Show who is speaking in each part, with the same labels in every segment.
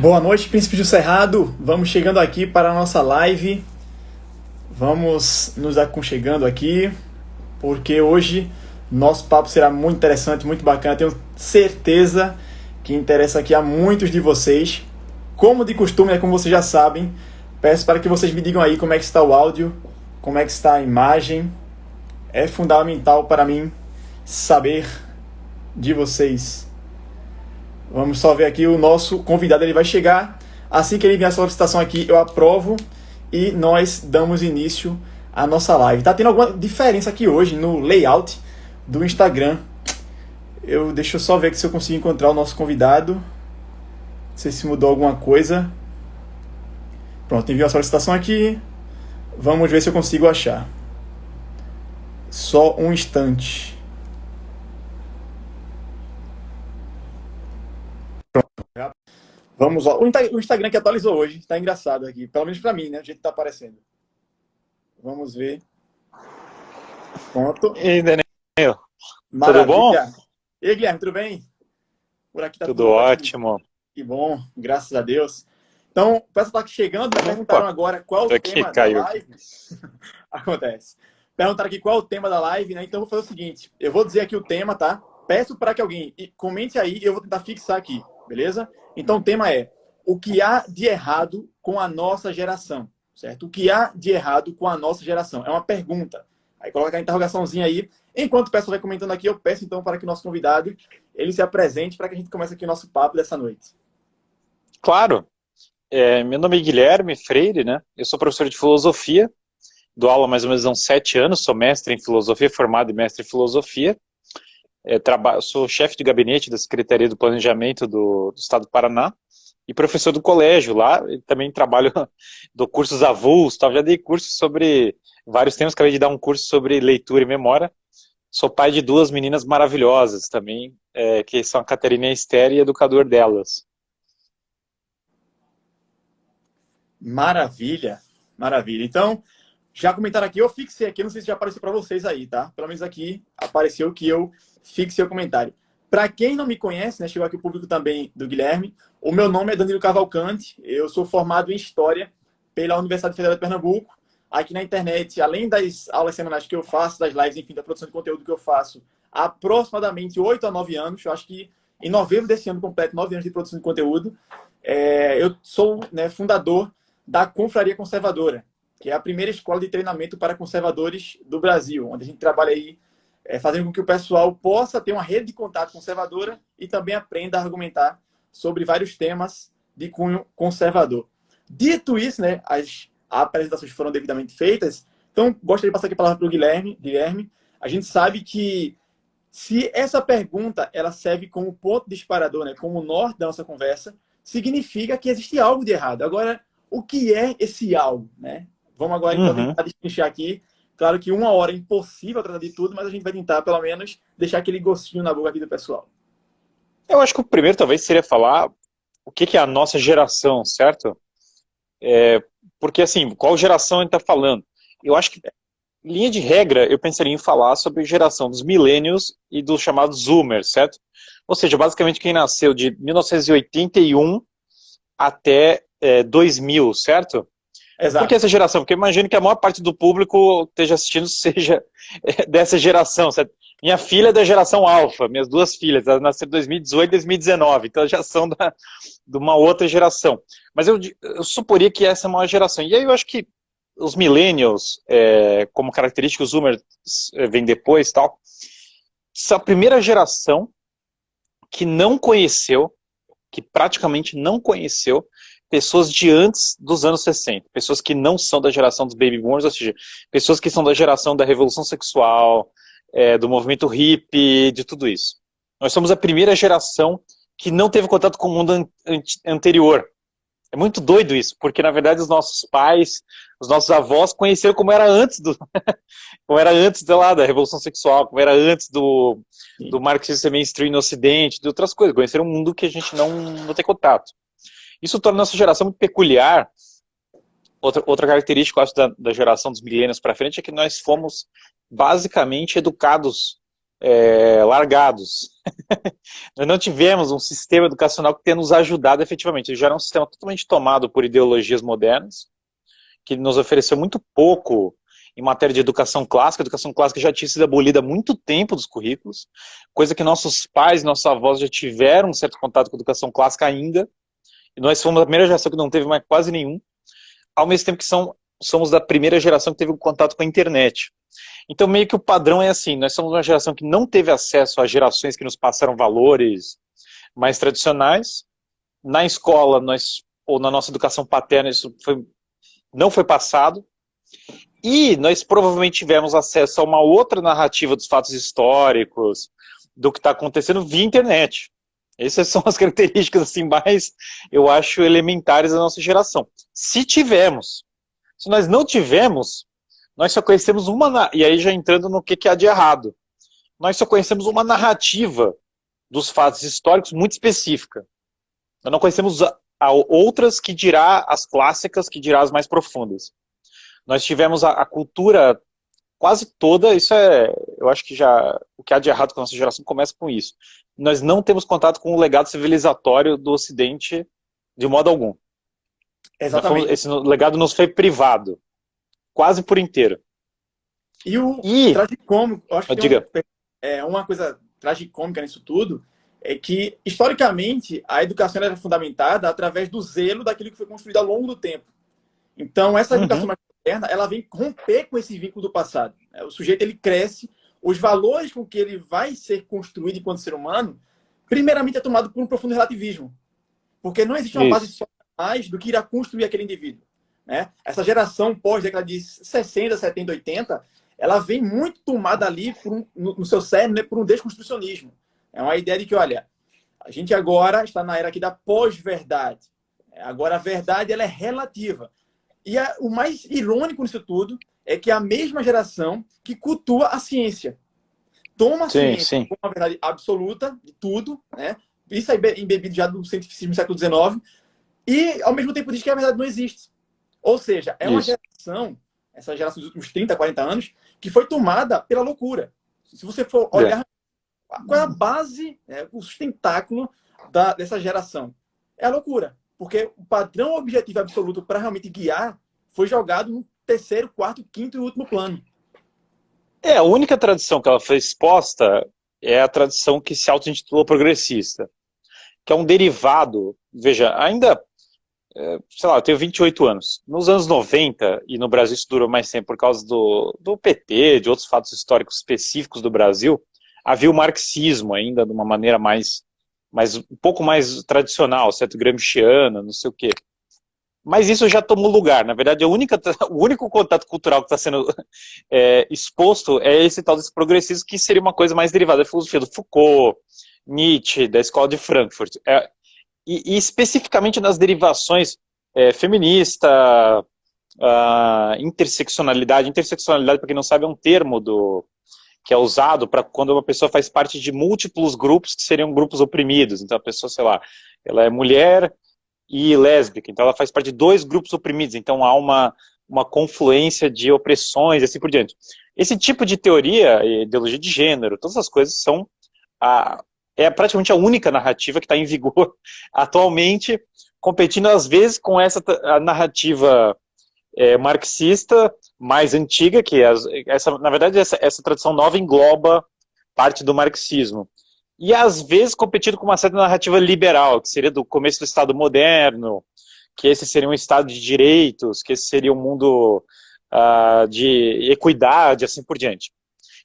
Speaker 1: Boa noite, Príncipe do Cerrado. Vamos chegando aqui para a nossa live. Vamos nos aconchegando aqui, porque hoje nosso papo será muito interessante, muito bacana. Tenho certeza que interessa aqui a muitos de vocês. Como de costume, como vocês já sabem, peço para que vocês me digam aí como é que está o áudio, como é que está a imagem. É fundamental para mim saber de vocês. Vamos só ver aqui o nosso convidado, ele vai chegar. Assim que ele vier a solicitação aqui, eu aprovo e nós damos início à nossa live. Tá tendo alguma diferença aqui hoje no layout do Instagram. Deixa eu só ver aqui se eu consigo encontrar o nosso convidado. Não sei se mudou alguma coisa. Pronto, enviou a solicitação aqui. Vamos ver se eu consigo achar. Só um instante. Vamos lá. O Instagram que atualizou hoje. Está engraçado aqui. Pelo menos para mim, né? O jeito que está aparecendo. Vamos ver. Pronto.
Speaker 2: E aí, Daniel?
Speaker 1: Maravilha.
Speaker 2: Tudo bom?
Speaker 1: E aí, Guilherme, tudo bem? Por aqui tá
Speaker 2: Tudo
Speaker 1: tudo
Speaker 2: ótimo.
Speaker 1: Que bom, graças a Deus. Então, o pessoal está chegando, me perguntaram agora qual o tema da live. Acontece. Perguntaram aqui qual é o tema da live, né? Então, eu vou fazer o seguinte. Eu vou dizer aqui o tema, tá? Peço para que alguém comente aí e eu vou tentar fixar aqui, beleza? Então, o tema é: o que há de errado com a nossa geração, certo? O que há de errado com a nossa geração? É uma pergunta. Aí coloca a interrogaçãozinha aí. Enquanto o pessoal vai comentando aqui, eu peço então para que o nosso convidado ele se apresente para que a gente comece aqui o nosso papo dessa noite.
Speaker 2: Claro. Meu nome é Guilherme Freire, né? Eu sou professor de filosofia, dou aula há mais ou menos há uns 7 anos, sou mestre em filosofia, formado em mestre em filosofia. Sou chefe de gabinete da Secretaria do Planejamento do Estado do Paraná e professor do colégio lá. E também trabalho, dou cursos avulsos, já dei cursos sobre vários temas, acabei de dar um curso sobre leitura e memória. Sou pai de 2 meninas maravilhosas também, que são a Caterina e a Esther, e educador delas.
Speaker 1: Maravilha, maravilha. Então, já comentaram aqui, eu fixei aqui, não sei se já apareceu para vocês aí, tá? Pelo menos aqui apareceu que eu fixei o comentário. Para quem não me conhece, né, chegou aqui o público também do Guilherme, o meu nome é Danilo Cavalcante, eu sou formado em História pela Universidade Federal de Pernambuco. Aqui na internet, além das aulas semanais que eu faço, das lives, enfim, da produção de conteúdo que eu faço, há aproximadamente 8 a 9 anos, eu acho que em novembro desse ano completo 9 anos de produção de conteúdo. Eu sou, né, fundador da Confraria Conservadora, que é a primeira escola de treinamento para conservadores do Brasil, onde a gente trabalha aí fazendo com que o pessoal possa ter uma rede de contato conservadora e também aprenda a argumentar sobre vários temas de cunho conservador. Dito isso, né, as apresentações foram devidamente feitas, então gostaria de passar aqui a palavra para o Guilherme. Guilherme, a gente sabe que se essa pergunta ela serve como ponto disparador, né, como norte da nossa conversa, significa que existe algo de errado. Agora, o que é esse algo, né? Vamos agora então tentar destrinchar aqui. Claro que 1 hora é impossível tratar de tudo, mas a gente vai tentar, pelo menos, deixar aquele gostinho na boca aqui do pessoal.
Speaker 2: Eu acho que o primeiro talvez seria falar o que é a nossa geração, certo? Porque assim, qual geração a gente está falando? Eu acho que, linha de regra, eu pensaria em falar sobre a geração dos millennials e dos chamados zoomers, certo? Ou seja, basicamente quem nasceu de 1981 até 2000, certo?
Speaker 1: Exato.
Speaker 2: Por que essa geração? Porque eu imagino que a maior parte do público esteja assistindo seja dessa geração, certo? Minha filha é da geração Alpha, minhas 2 filhas, elas nasceram em 2018 e 2019, então já são de uma outra geração. Mas eu suporia que essa é a maior geração. E aí eu acho que os millennials, como característica, os zoomers vêm depois e tal, são a primeira geração que não conheceu, que praticamente não conheceu pessoas de antes dos anos 60, pessoas que não são da geração dos baby boomers, ou seja, pessoas que são da geração da revolução sexual, do movimento hippie, de tudo isso. Nós somos a primeira geração que não teve contato com o mundo anterior. É muito doido isso, porque na verdade os nossos pais, os nossos avós conheceram como era antes como era antes da revolução sexual, como era antes do marxismo mainstream no Ocidente, de outras coisas. Conheceram um mundo que a gente não tem contato. Isso torna a nossa geração muito peculiar. Outra característica, eu acho, da geração dos milênios para frente é que nós fomos basicamente educados largados. Nós não tivemos um sistema educacional que tenha nos ajudado efetivamente. Ele já era um sistema totalmente tomado por ideologias modernas, que nos ofereceu muito pouco em matéria de educação clássica. A educação clássica já tinha sido abolida há muito tempo dos currículos, coisa que nossos pais, nossos avós já tiveram um certo contato com a educação clássica ainda, e nós fomos a primeira geração que não teve mais quase nenhum, ao mesmo tempo que somos da primeira geração que teve um contato com a internet. Então, meio que o padrão é assim, nós somos uma geração que não teve acesso a gerações que nos passaram valores mais tradicionais. Na escola, ou na nossa educação paterna, isso não foi passado. E nós provavelmente tivemos acesso a uma outra narrativa dos fatos históricos, do que está acontecendo via internet. Essas são as características assim, mais, eu acho, elementares da nossa geração. Se tivemos. Se nós não tivemos, nós só conhecemos uma... E aí já entrando no que há de errado. Nós só conhecemos uma narrativa dos fatos históricos muito específica. Nós não conhecemos outras, que dirá as clássicas, que dirá as mais profundas. Nós tivemos a cultura quase toda, eu acho que já, o que há de errado com a nossa geração começa com isso. Nós não temos contato com o legado civilizatório do Ocidente de modo algum.
Speaker 1: Exatamente.
Speaker 2: Esse legado nos foi privado, quase por inteiro.
Speaker 1: E o tragicômico, eu acho que uma coisa tragicômica nisso tudo, é que, historicamente, a educação era fundamentada através do zelo daquilo que foi construído ao longo do tempo. Então, essa educação mais moderna, ela vem romper com esse vínculo do passado. O sujeito, ele cresce, os valores com que ele vai ser construído enquanto ser humano, primeiramente é tomado por um profundo relativismo. Porque não existe uma base só mais do que irá construir aquele indivíduo. Né? Essa geração pós-década de 60, 70, 80, ela vem muito tomada ali no seu cérebro, né, por um desconstrucionismo. É uma ideia de que, olha, a gente agora está na era aqui da pós-verdade. Agora a verdade, ela é relativa. E o mais irônico nisso tudo é que é a mesma geração que cultua a ciência. Toma a ciência como uma verdade absoluta de tudo, né? Isso é embebido já do cientificismo do século XIX, e ao mesmo tempo diz que a verdade não existe. Ou seja, é uma geração, essa geração dos últimos 30, 40 anos, que foi tomada pela loucura. Se você for olhar qual é a base, o sustentáculo dessa geração, é a loucura. Porque o padrão objetivo absoluto para realmente guiar foi jogado no terceiro, quarto, quinto e último plano.
Speaker 2: A única tradição que ela foi exposta é a tradição que se auto-intitulou progressista, que é um derivado, veja, ainda, sei lá, eu tenho 28 anos. Nos anos 90, e no Brasil isso durou mais tempo por causa do PT, de outros fatos históricos específicos do Brasil, havia o marxismo ainda de uma maneira um pouco mais tradicional, certo? Gramsciana, não sei o quê. Mas isso já tomou lugar. Na verdade, o único contato cultural que está sendo exposto é esse tal desse progressismo, que seria uma coisa mais derivada da filosofia do Foucault, Nietzsche, da Escola de Frankfurt. E especificamente nas derivações feminista, interseccionalidade. Interseccionalidade, para quem não sabe, é um termo que é usado para quando uma pessoa faz parte de múltiplos grupos que seriam grupos oprimidos. Então a pessoa, sei lá, ela é mulher e lésbica, então ela faz parte de dois grupos oprimidos, então há uma confluência de opressões e assim por diante. Esse tipo de teoria, ideologia de gênero, todas as coisas são praticamente a única narrativa que está em vigor atualmente, competindo às vezes com a narrativa marxista mais antiga, que na verdade essa tradição nova engloba parte do marxismo. E às vezes competindo com uma certa narrativa liberal, que seria do começo do Estado moderno, que esse seria um Estado de direitos, que esse seria um mundo de equidade, assim por diante.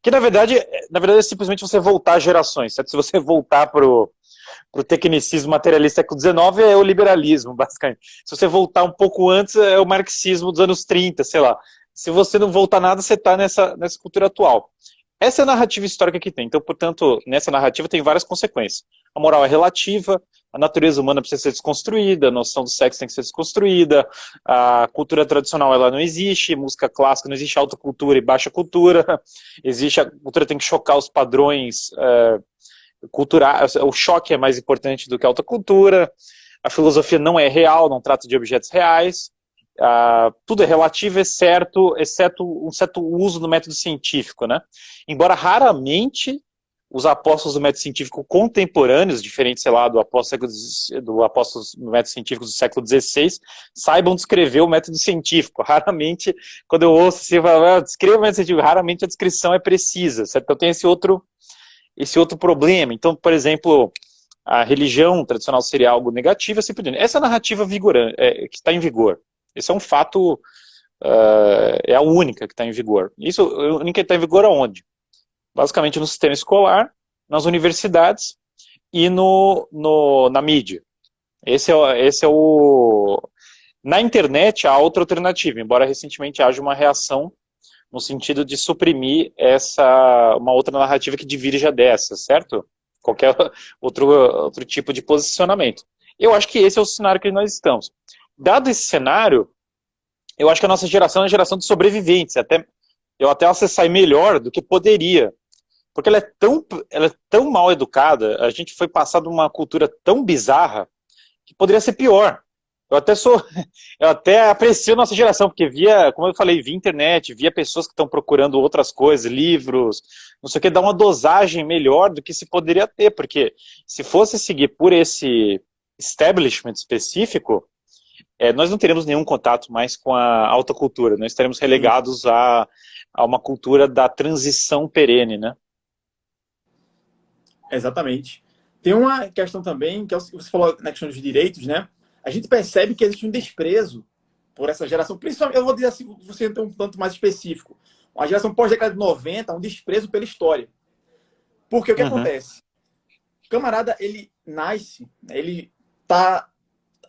Speaker 2: Que na verdade é simplesmente você voltar gerações, certo? Se você voltar para o tecnicismo materialista do século XIX, é o liberalismo, basicamente. Se você voltar um pouco antes, é o marxismo dos anos 30, sei lá. Se você não voltar nada, você está nessa cultura atual. Essa é a narrativa histórica que tem. Então, portanto, nessa narrativa tem várias consequências. A moral é relativa, a natureza humana precisa ser desconstruída, a noção do sexo tem que ser desconstruída, a cultura tradicional ela não existe, música clássica não existe, alta cultura e baixa cultura, a cultura tem que chocar os padrões culturais, o choque é mais importante do que a alta cultura, a filosofia não é real, não trata de objetos reais, tudo é relativo, exceto um certo uso do método científico, né? Embora raramente os apóstolos do método científico contemporâneos, diferente, sei lá, do apóstolo do método científico do século XVI, saibam descrever o método científico. Raramente, quando eu ouço assim, eu falo, descreva o método científico, raramente a descrição é precisa, certo? Então tem esse outro problema. Então, por exemplo, a religião tradicional seria algo negativo, assim por diante. Essa narrativa vigorante, que está em vigor. Esse é um fato, é a única que está em vigor. Isso, a única que está em vigor aonde? Basicamente no sistema escolar, nas universidades e na mídia. Esse é o... Na internet há outra alternativa, embora recentemente haja uma reação no sentido de suprimir uma outra narrativa que divirja dessa, certo? Qualquer outro tipo de posicionamento. Eu acho que esse é o cenário que nós estamos. Dado esse cenário, eu acho que a nossa geração é uma geração de sobreviventes. Eu até acessei melhor do que poderia. Porque ela é tão mal educada, a gente foi passado uma cultura tão bizarra, que poderia ser pior. Eu até aprecio a nossa geração, porque como eu falei, via internet, via pessoas que estão procurando outras coisas, livros, não sei o que, dá uma dosagem melhor do que se poderia ter, porque se fosse seguir por esse establishment específico, nós não teremos nenhum contato mais com a alta cultura, nós estaremos relegados a uma cultura da transição perene, né?
Speaker 1: Exatamente. Tem uma questão também, que você falou na questão dos direitos, né? A gente percebe que existe um desprezo por essa geração, principalmente, eu vou dizer assim, você tem um tanto mais específico, uma geração pós-década de 90, um desprezo pela história. Porque o que acontece? O camarada, ele nasce, ele está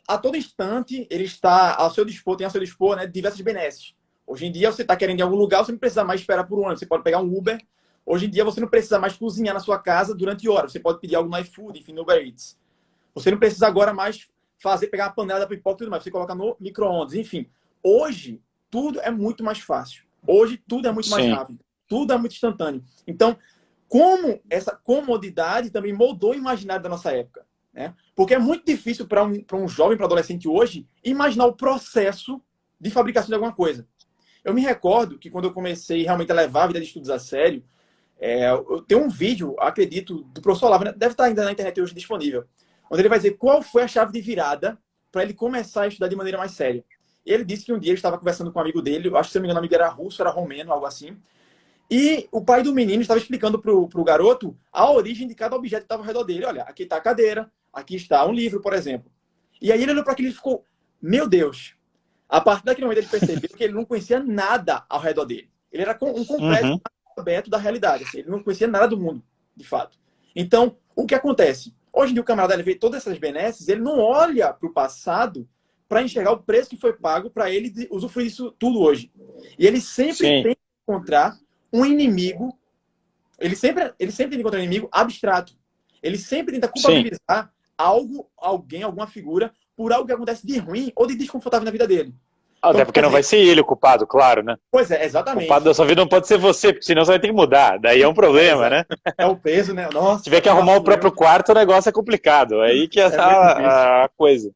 Speaker 1: a todo instante, ele está ao seu dispor, tem ao seu dispor, né, diversas benesses. Hoje em dia, você está querendo ir em algum lugar, você não precisa mais esperar por um ano, você pode pegar um Uber. Hoje em dia, você não precisa mais cozinhar na sua casa durante horas. Você pode pedir algo no iFood, enfim, no Uber Eats. Você não precisa agora mais pegar uma panela da pipoca e tudo mais. Você coloca no micro-ondas. Enfim, hoje, tudo é muito mais fácil. Hoje, tudo é muito mais rápido. Tudo é muito instantâneo. Então, como essa comodidade também moldou o imaginário da nossa época, né? Porque é muito difícil para um jovem, para um adolescente hoje, imaginar o processo de fabricação de alguma coisa. Eu me recordo que quando eu comecei realmente a levar a vida de estudos a sério, eu tenho um vídeo, acredito, do professor Olavo, né? Deve estar ainda na internet hoje disponível, onde ele vai dizer qual foi a chave de virada para ele começar a estudar de maneira mais séria. E ele disse que um dia ele estava conversando com um amigo dele, acho que se não me engano o amigo era russo, era romeno, algo assim, e o pai do menino estava explicando para o garoto a origem de cada objeto que estava ao redor dele. Olha, aqui está a cadeira, aqui está um livro, por exemplo. E aí ele olhou para aquilo e ficou, meu Deus. A partir daquele momento ele percebeu que ele não conhecia nada ao redor dele. Ele era um completo aberto da realidade. Assim, ele não conhecia nada do mundo, de fato. Então, o que acontece? Hoje em dia o camarada ele vê todas essas benesses, ele não olha para o passado para enxergar o preço que foi pago para ele usufruir disso tudo hoje. E ele sempre tem que encontrar um inimigo, ele sempre tenta encontrar um inimigo abstrato. Ele sempre tenta culpabilizar alguém, alguma figura, por algo que acontece de ruim ou de desconfortável na vida dele.
Speaker 2: Até porque não vai ser ele o culpado, claro, né?
Speaker 1: Pois é, exatamente.
Speaker 2: O culpado da sua vida não pode ser você, porque senão você vai ter que mudar. Daí é um problema, né?
Speaker 1: É o peso, né? Nossa,
Speaker 2: se tiver que arrumar o próprio quarto, o negócio é complicado. Aí que é a coisa.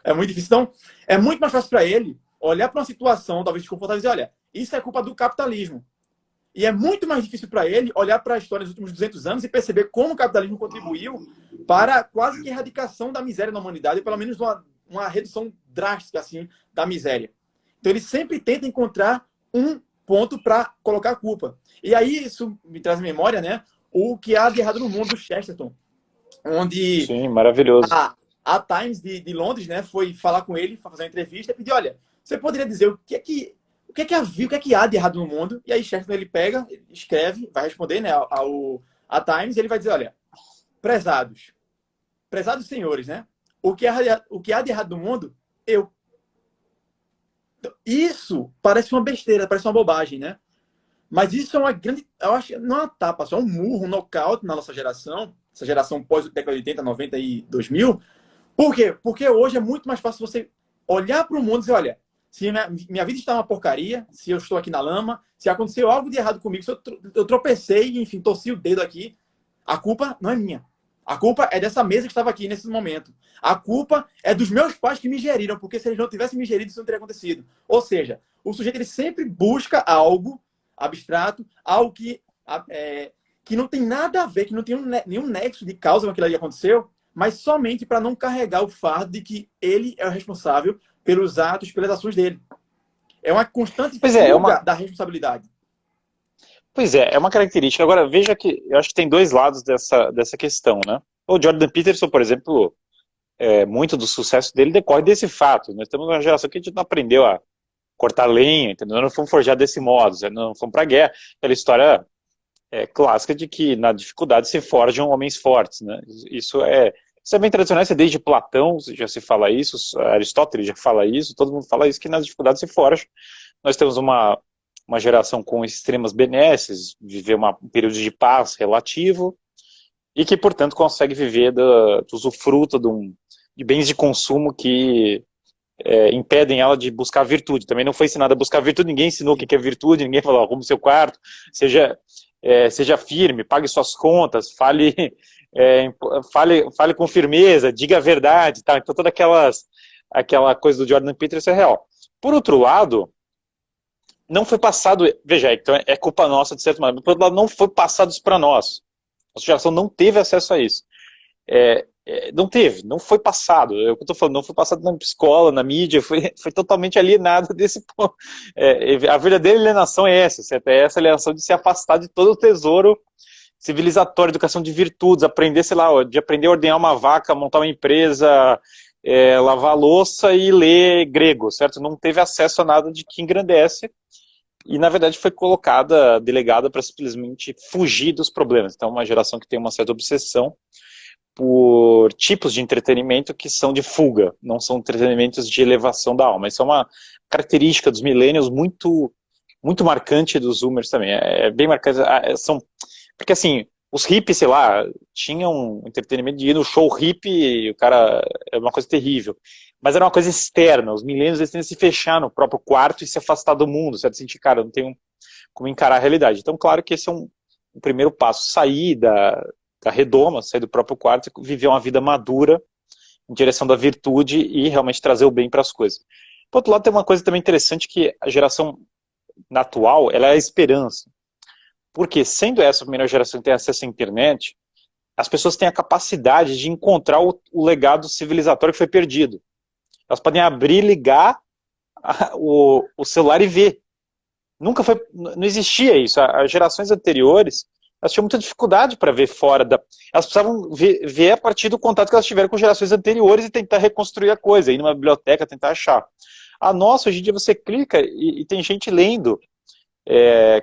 Speaker 1: É muito difícil. Então, é muito mais fácil para ele olhar para uma situação talvez desconfortável e dizer, olha, isso é culpa do capitalismo. E é muito mais difícil para ele olhar para a história dos últimos 200 anos e perceber como o capitalismo contribuiu para quase que a erradicação da miséria na humanidade, ou pelo menos uma redução drástica assim, da miséria. Então ele sempre tenta encontrar um ponto para colocar a culpa. E aí isso me traz à memória, né, o que há de errado no mundo do Chesterton, onde
Speaker 2: sim, maravilhoso.
Speaker 1: A Times de Londres, né, foi falar com ele, fazer uma entrevista e pedir, olha, você poderia dizer o que é que há de errado no mundo? E aí Chesterton ele pega, escreve, vai responder, né, a Times, e ele vai dizer, olha, prezados senhores, né? O que há de errado no mundo? Eu. Então, isso parece uma besteira, parece uma bobagem, né? Mas isso é uma grande, eu acho, não é uma tapa, só um murro, um nocaute na nossa geração, essa geração pós-década de 80, 90 e 2000. Por quê? Porque hoje é muito mais fácil você olhar para o mundo e dizer, olha, se minha vida está uma porcaria, se eu estou aqui na lama, se aconteceu algo de errado comigo, se eu tropecei, enfim, torci o dedo aqui, a culpa não é minha. A culpa é dessa mesa que estava aqui nesse momento. A culpa é dos meus pais que me geriram, porque se eles não tivessem me gerido, isso não teria acontecido. Ou seja, o sujeito ele sempre busca algo abstrato, algo que que não tem nada a ver, que não tem nenhum nexo de causa com aquilo ali que aconteceu, mas somente para não carregar o fardo de que ele é o responsável pelos atos, pelas ações dele. É uma constante
Speaker 2: Pois
Speaker 1: fuga da responsabilidade.
Speaker 2: Pois é uma característica. Agora, veja que eu acho que tem dois lados dessa questão, né? O Jordan Peterson, por exemplo, muito do sucesso dele decorre desse fato. Nós temos uma geração que a gente não aprendeu a cortar lenha, entendeu? Nós não fomos forjados desse modo, não fomos para a guerra. Aquela história clássica de que na dificuldade se forjam homens fortes, né? Isso é bem tradicional, isso é desde Platão, já se fala isso, Aristóteles já fala isso, todo mundo fala isso, que nas dificuldades se forja. Nós temos uma geração com extremas benesses, viver um período de paz relativo, e que, portanto, consegue viver do usufruto de bens de consumo que impedem ela de buscar virtude. Também não foi ensinada a buscar virtude, ninguém ensinou o que é virtude, ninguém falou, arrume seu quarto, seja firme, pague suas contas, fale com firmeza, diga a verdade, tá? Então toda aquela coisa do Jordan Peterson é real. Por outro lado, não foi passado, veja, então é culpa nossa de certo modo, mas por outro lado não foi passado isso para nós. Nossa geração não teve acesso a isso. Não foi passado. É o que eu estou falando, não foi passado na escola, na mídia, foi totalmente alienado desse ponto. A verdadeira alienação é essa alienação de se afastar de todo o tesouro civilizatório, educação de virtudes, aprender, sei lá, de aprender a ordenhar uma vaca, montar uma empresa, lavar a louça e ler grego, certo? Não teve acesso a nada de que engrandece e, na verdade, foi delegada para simplesmente fugir dos problemas. Então, uma geração que tem uma certa obsessão por tipos de entretenimento que são de fuga, não são entretenimentos de elevação da alma. Isso é uma característica dos millennials muito, muito marcante dos zoomers também. É bem marcante. Porque, assim, os hippies, sei lá, tinham um entretenimento de ir no show hippie, o cara é uma coisa terrível. Mas era uma coisa externa. Os millennials, eles tendem a se fechar no próprio quarto e se afastar do mundo, certo? Sentir, cara, não tem como encarar a realidade. Então, claro que esse é um primeiro passo. Sair da redoma, sair do próprio quarto e viver uma vida madura em direção da virtude e realmente trazer o bem para as coisas. Por outro lado, tem uma coisa também interessante que a geração atual, ela é a esperança. Porque, sendo essa a primeira geração que tem acesso à internet, as pessoas têm a capacidade de encontrar o legado civilizatório que foi perdido. Elas podem abrir, ligar o celular e ver. Não existia isso. As gerações anteriores, elas tinham muita dificuldade para ver fora elas precisavam ver a partir do contato que elas tiveram com gerações anteriores e tentar reconstruir a coisa, ir numa biblioteca, tentar achar. A nossa, hoje em dia, você clica e tem gente lendo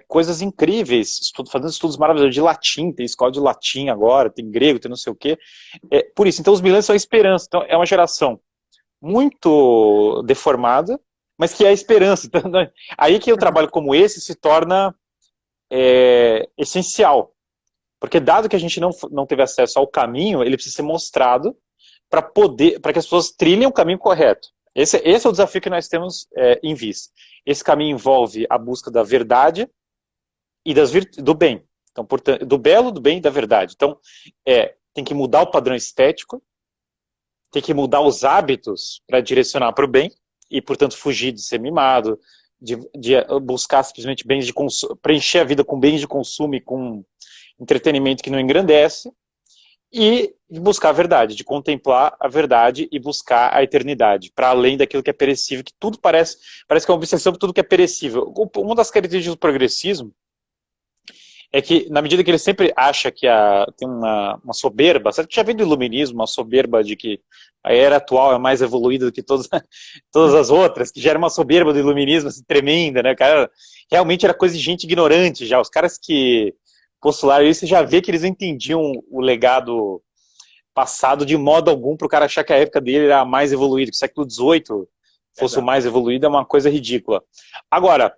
Speaker 2: coisas incríveis, fazendo estudos maravilhosos de latim, tem escola de latim agora, tem grego, tem não sei o quê. Por isso, então os millennials são a esperança. Então é uma geração muito deformada, mas que é a esperança. Então, aí que o trabalho como esse se torna essencial. Porque dado que a gente não teve acesso ao caminho, ele precisa ser mostrado para que as pessoas trilhem o caminho correto. Esse é o desafio que nós temos em vista. Esse caminho envolve a busca da verdade e do bem. Então, portanto, do belo, do bem e da verdade. Então, tem que mudar o padrão estético, tem que mudar os hábitos para direcionar para o bem e, portanto, fugir de ser mimado, de buscar simplesmente bens de consumo, preencher a vida com bens de consumo e com entretenimento que não engrandece, e buscar a verdade, de contemplar a verdade e buscar a eternidade, para além daquilo que é perecível, que tudo parece que é uma obsessão por tudo que é perecível. Uma das características do progressismo é que, na medida que ele sempre acha que tem uma soberba, certo? Já vem do iluminismo, uma soberba de que a era atual é mais evoluída do que todas as outras, que já era uma soberba do iluminismo assim, tremenda, né? Cara, realmente era coisa de gente ignorante já. Os caras que postularam isso, você já vê que eles não entendiam o legado passado de modo algum para o cara achar que a época dele era a mais evoluída, que o século XVIII fosse o mais evoluído, é uma coisa ridícula. Agora,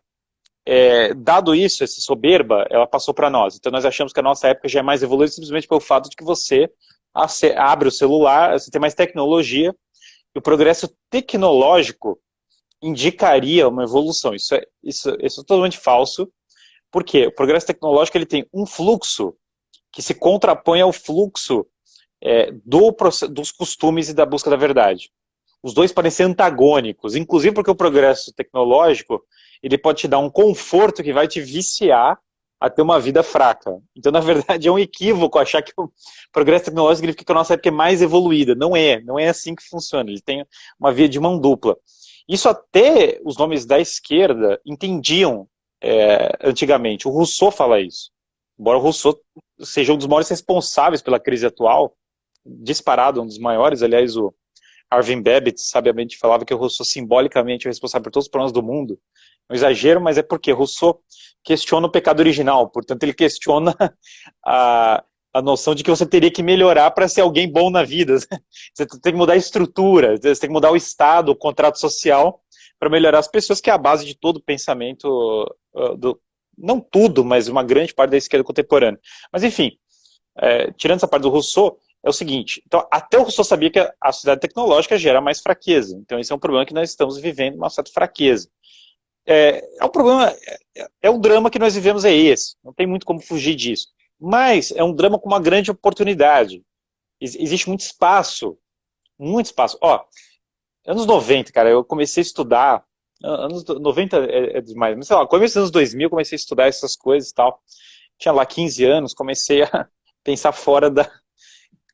Speaker 2: dado isso, essa soberba, ela passou para nós. Então nós achamos que a nossa época já é mais evoluída simplesmente pelo fato de que você abre o celular, você tem mais tecnologia, e o progresso tecnológico indicaria uma evolução. Isso é totalmente falso. Por quê? O progresso tecnológico ele tem um fluxo que se contrapõe ao fluxo dos costumes e da busca da verdade. Os dois podem ser antagônicos, inclusive porque o progresso tecnológico ele pode te dar um conforto que vai te viciar a ter uma vida fraca. Então, na verdade, é um equívoco achar que o progresso tecnológico significa que a nossa época é mais evoluída. Não é assim que funciona. Ele tem uma via de mão dupla. Isso até os nomes da esquerda entendiam antigamente. O Rousseau fala isso. Embora o Rousseau seja um dos maiores responsáveis pela crise atual, disparado, um dos maiores, aliás, o Arvin Babbitt sabiamente falava que o Rousseau simbolicamente é responsável por todos os problemas do mundo. É um exagero, mas é porque Rousseau questiona o pecado original, portanto ele questiona a noção de que você teria que melhorar para ser alguém bom na vida. Você tem que mudar a estrutura, você tem que mudar o Estado, o contrato social, para melhorar as pessoas, que é a base de todo o pensamento, não tudo, mas uma grande parte da esquerda contemporânea. Mas enfim, tirando essa parte do Rousseau, é o seguinte, então, até o Rousseau sabia que a sociedade tecnológica gera mais fraqueza, então esse é um problema que nós estamos vivendo, uma certa fraqueza. O problema, o drama que nós vivemos é esse, não tem muito como fugir disso, mas é um drama com uma grande oportunidade, existe muito espaço, anos 90, cara, eu comecei a estudar, anos 90 é demais, mas sei lá, começo dos anos 2000 eu comecei a estudar essas coisas e tal, tinha lá 15 anos, comecei a pensar fora da...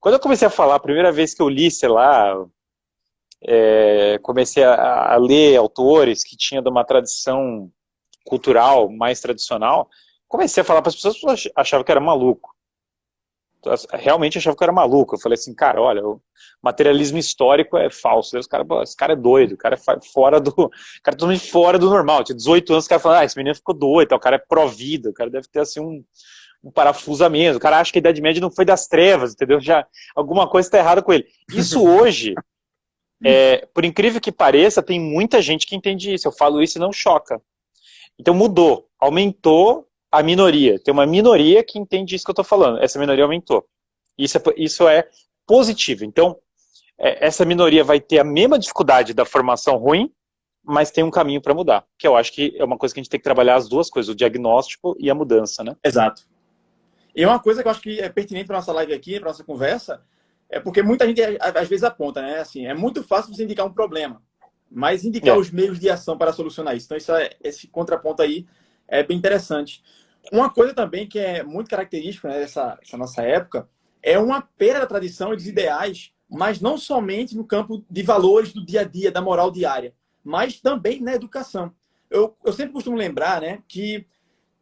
Speaker 2: Quando eu comecei a falar, a primeira vez que eu li, sei lá, comecei a ler autores que tinham de uma tradição cultural mais tradicional, comecei a falar para as pessoas, achavam que era maluco. Realmente achavam que eu era maluco. Eu falei assim, cara, olha, o materialismo histórico é falso. Esse cara é doido, o cara é fora do... O cara é totalmente fora do normal. Tinha 18 anos, o cara falando, esse menino ficou doido, o cara é pró-vida, o cara deve ter assim um parafuso a menos, o cara acha que a Idade Média não foi das trevas, entendeu? Já alguma coisa está errada com ele. Isso hoje, por incrível que pareça, tem muita gente que entende isso. Eu falo isso e não choca. Então mudou, aumentou a minoria. Tem uma minoria que entende isso que eu estou falando. Essa minoria aumentou. Isso é positivo. Então, essa minoria vai ter a mesma dificuldade da formação ruim, mas tem um caminho para mudar. Que eu acho que é uma coisa que a gente tem que trabalhar as duas coisas, o diagnóstico e a mudança, né?
Speaker 1: Exato. E uma coisa que eu acho que é pertinente para nossa live aqui, para nossa conversa, é porque muita gente às vezes aponta, né? Assim, é muito fácil você indicar um problema, mas indicar os meios de ação para solucionar isso. Então, esse contraponto aí é bem interessante. Uma coisa também que é muito característica, né, dessa nossa época é uma perda da tradição e dos ideais, mas não somente no campo de valores do dia a dia, da moral diária, mas também na educação. Eu sempre costumo lembrar, né, que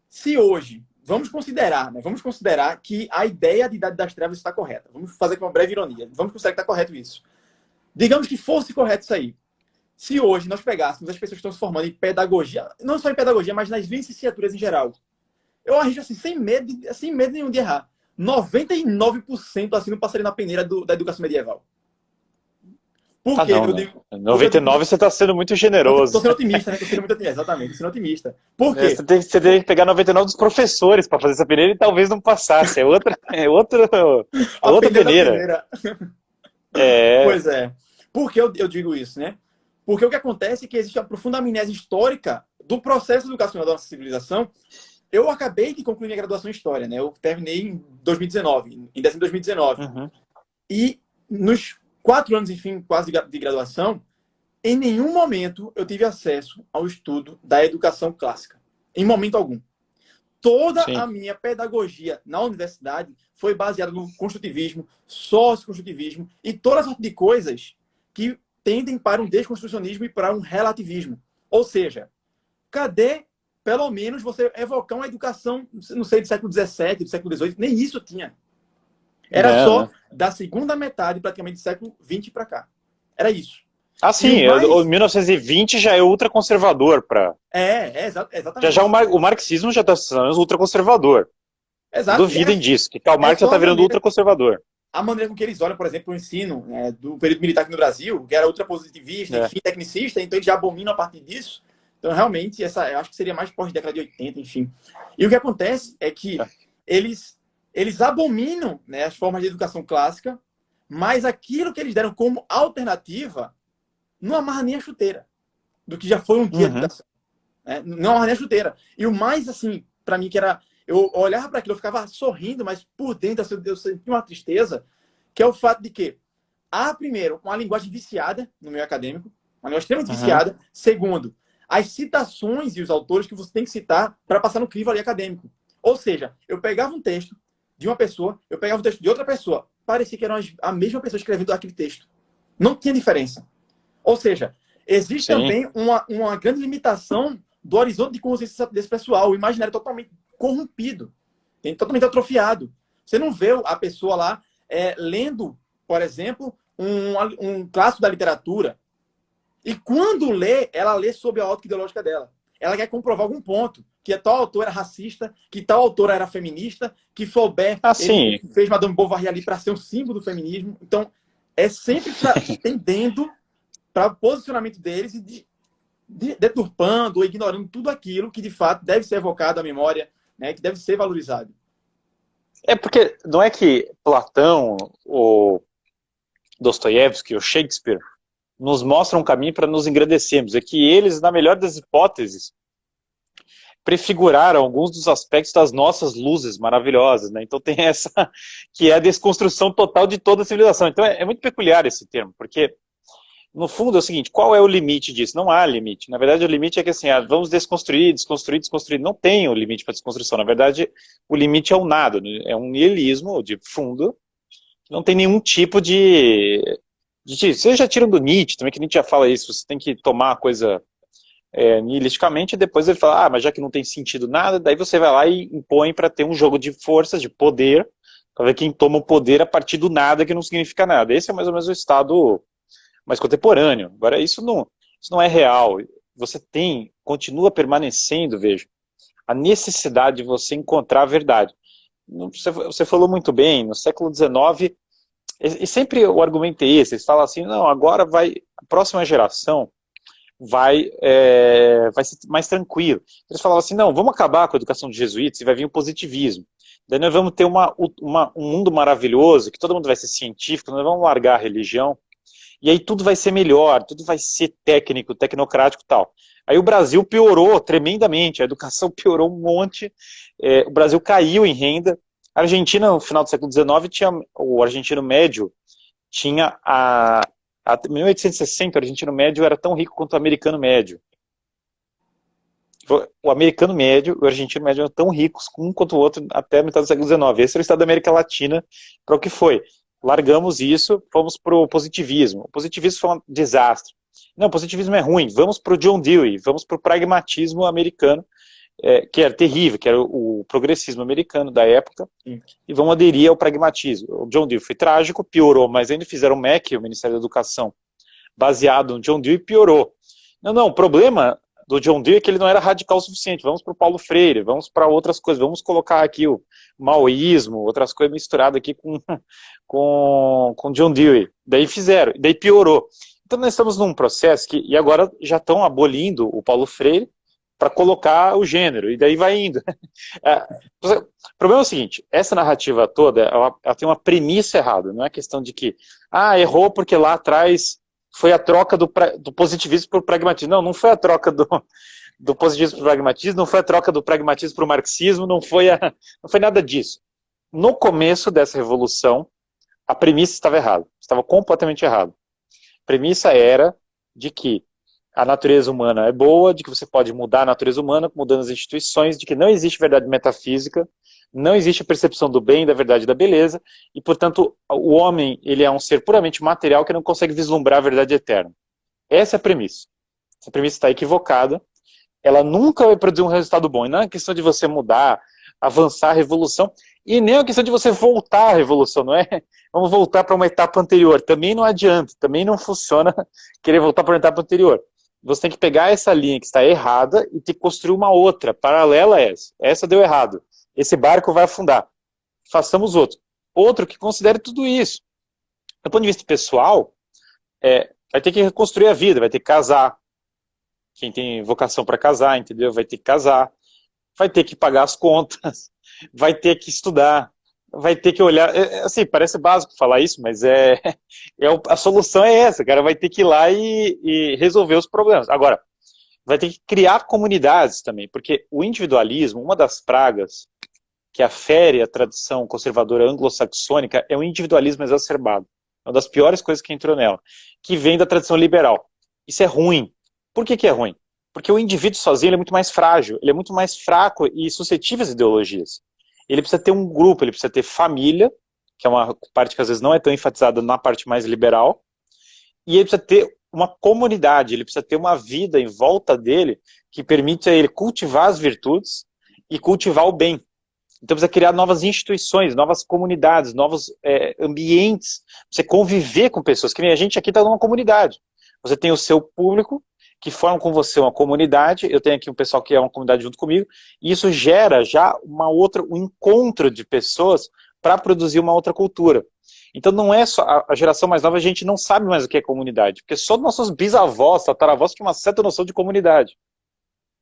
Speaker 1: se hoje vamos considerar que a ideia de Idade das Trevas está correta. Vamos fazer com uma breve ironia. Vamos considerar que está correto isso. Digamos que fosse correto isso aí. Se hoje nós pegássemos as pessoas que estão se formando em pedagogia, não só em pedagogia, mas nas licenciaturas em geral, eu arrisco assim, sem medo nenhum de errar, 99% assim não passaria na peneira da educação medieval. Por quê?
Speaker 2: Não, eu digo, 99 você está sendo muito generoso.
Speaker 1: Estou sendo otimista, né? Estou sendo muito otimista, exatamente. Estou sendo otimista. Por quê?
Speaker 2: Você tem que pegar 99 dos professores para fazer essa peneira e talvez não passasse. É outra peneira.
Speaker 1: Pois é. Por que eu digo isso, né? Porque o que acontece é que existe uma profunda amnésia histórica do processo educacional da nossa civilização. Eu acabei de concluir minha graduação em História, né? Eu terminei em 2019, em dezembro de 2019.
Speaker 2: Uhum.
Speaker 1: E nos 4 anos, enfim, quase de graduação, em nenhum momento eu tive acesso ao estudo da educação clássica. Em momento algum. Toda a minha pedagogia na universidade foi baseada no construtivismo, socioconstrutivismo e toda sorte de coisas que tendem para um desconstrucionismo e para um relativismo. Ou seja, cadê, pelo menos, você evocar uma educação, não sei, do século XVII, do século XVIII? Nem isso tinha. Era só da segunda metade, praticamente, do século XX para cá. Era isso.
Speaker 2: Ah, sim, o 1920 já é ultraconservador.
Speaker 1: Exatamente.
Speaker 2: Já o marxismo já está sendo ultraconservador.
Speaker 1: Exato.
Speaker 2: Duvidem disso, que Karl Marx já está virando ultraconservador.
Speaker 1: A maneira com que eles olham, por exemplo, o ensino do período militar aqui no Brasil, que era ultrapositivista, enfim, tecnicista, então eles já abominam a partir disso. Então, realmente, eu acho que seria mais pós-década de 80, enfim. E o que acontece é que eles abominam, né, as formas de educação clássica, mas aquilo que eles deram como alternativa não amarra nem a chuteira do que já foi um dia de educação. Né? Não amarra nem a chuteira. E o mais, assim, para mim, que era... Eu olhava para aquilo, eu ficava sorrindo, mas por dentro eu sentia uma tristeza, que é o fato de que há, primeiro, uma linguagem viciada no meio acadêmico, uma linguagem extremamente viciada. Segundo, as citações e os autores que você tem que citar para passar no crivo ali acadêmico. Ou seja, eu pegava um texto de uma pessoa, eu pegava um texto de outra pessoa. Parecia que era a mesma pessoa escrevendo aquele texto. Não tinha diferença. Ou seja, existe
Speaker 2: Sim.
Speaker 1: também uma grande limitação do horizonte de consciência desse pessoal. O imaginário é totalmente corrompido, totalmente atrofiado. Você não vê a pessoa lá lendo, por exemplo, um clássico da literatura. E quando lê, ela lê sob a ótica ideológica dela. Ela quer comprovar algum ponto, que tal autor era racista, que tal autora era feminista, que Flaubert ele fez Madame Bovary ali para ser um símbolo do feminismo. Então, é sempre tendendo para o posicionamento deles e deturpando ou ignorando tudo aquilo que, de fato, deve ser evocado à memória, né, que deve ser valorizado.
Speaker 2: É porque não é que Platão, ou Dostoiévski, ou Shakespeare nos mostram um caminho para nos engrandecermos. É que eles, na melhor das hipóteses, prefiguraram alguns dos aspectos das nossas luzes maravilhosas, né? Então tem essa, que é a desconstrução total de toda a civilização. Então é muito peculiar esse termo, porque, no fundo, é o seguinte, qual é o limite disso? Não há limite. Na verdade, o limite é que, assim, vamos desconstruir, desconstruir, desconstruir. Não tem o limite para desconstrução. Na verdade, o limite é o nada, né? É um niilismo de fundo, não tem nenhum tipo de... Vocês já tiram do Nietzsche, também que Nietzsche já fala isso, você tem que tomar a coisa nihilisticamente, e depois ele fala, mas já que não tem sentido nada, daí você vai lá e impõe para ter um jogo de forças, de poder, para ver quem toma o poder a partir do nada, que não significa nada. Esse é mais ou menos o estado mais contemporâneo. Agora, isso não é real. Você continua permanecendo, veja, a necessidade de você encontrar a verdade. Você falou muito bem, no século XIX, e sempre o argumento é esse, eles falam assim, não, agora a próxima geração vai ser mais tranquilo. Eles falavam assim, não, vamos acabar com a educação de jesuítas e vai vir o positivismo. Daí nós vamos ter um mundo maravilhoso, que todo mundo vai ser científico, nós vamos largar a religião, e aí tudo vai ser melhor, tudo vai ser técnico, tecnocrático e tal. Aí o Brasil piorou tremendamente, a educação piorou um monte, o Brasil caiu em renda. A Argentina, no final do século XIX, o argentino médio tinha em 1860, o argentino médio era tão rico quanto o americano médio. O americano médio e o argentino médio eram tão ricos, um quanto o outro, até a metade do século XIX. Esse era o estado da América Latina para o que foi. Largamos isso, fomos para o positivismo. O positivismo foi um desastre. Não, o positivismo é ruim, vamos para o John Dewey, vamos para o pragmatismo americano, que era terrível, que era o progressismo americano da época, e vão aderir ao pragmatismo. O John Dewey foi trágico, piorou, mas ainda fizeram o MEC, o Ministério da Educação, baseado no John Dewey, piorou. Não, o problema do John Dewey é que ele não era radical o suficiente, vamos para o Paulo Freire, vamos para outras coisas, vamos colocar aqui o maoísmo, outras coisas misturadas aqui com John Dewey. Daí fizeram, daí piorou. Então nós estamos num processo e agora já estão abolindo o Paulo Freire, para colocar o gênero, e daí vai indo. O problema é o seguinte, essa narrativa toda, ela tem uma premissa errada, não é questão de que, errou porque lá atrás foi a troca do positivismo para o pragmatismo. Não foi a troca do positivismo para o pragmatismo, não foi a troca do pragmatismo para o marxismo, não foi nada disso. No começo dessa revolução, a premissa estava errada, estava completamente errada. A premissa era de que a natureza humana é boa, de que você pode mudar a natureza humana mudando as instituições, de que não existe verdade metafísica, não existe a percepção do bem, da verdade e da beleza, e, portanto, o homem ele é um ser puramente material que não consegue vislumbrar a verdade eterna. Essa é a premissa. Essa premissa está equivocada, ela nunca vai produzir um resultado bom, e não é questão de você mudar, avançar a revolução, e nem é questão de você voltar à revolução, não é? Vamos voltar para uma etapa anterior. Também não adianta, também não funciona querer voltar para uma etapa anterior. Você tem que pegar essa linha que está errada e ter que construir uma outra, paralela a essa. Essa deu errado. Esse barco vai afundar. Façamos outro. Outro que considere tudo isso. Do ponto de vista pessoal, vai ter que reconstruir a vida, vai ter que casar. Quem tem vocação para casar, entendeu? Vai ter que casar. Vai ter que pagar as contas. Vai ter que estudar. Vai ter que olhar, assim, parece básico falar isso, mas a solução é essa, cara, vai ter que ir lá e resolver os problemas. Agora, vai ter que criar comunidades também, porque o individualismo, uma das pragas que afere a tradição conservadora anglo-saxônica é o individualismo exacerbado. É uma das piores coisas que entrou nela, que vem da tradição liberal. Isso é ruim. Por que é ruim? Porque o indivíduo sozinho ele é muito mais frágil, ele é muito mais fraco e suscetível às ideologias. Ele precisa ter um grupo, ele precisa ter família, que é uma parte que às vezes não é tão enfatizada na parte mais liberal, e ele precisa ter uma comunidade, ele precisa ter uma vida em volta dele que permite a ele cultivar as virtudes e cultivar o bem. Então precisa criar novas instituições, novas comunidades, novos ambientes, você conviver com pessoas, que nem a gente aqui está numa comunidade. Você tem o seu público, que formam com você uma comunidade, eu tenho aqui um pessoal que é uma comunidade junto comigo, e isso gera já um encontro de pessoas para produzir uma outra cultura. Então não é só a geração mais nova, a gente não sabe mais o que é comunidade, porque só nossos bisavós, tataravós tinham uma certa noção de comunidade.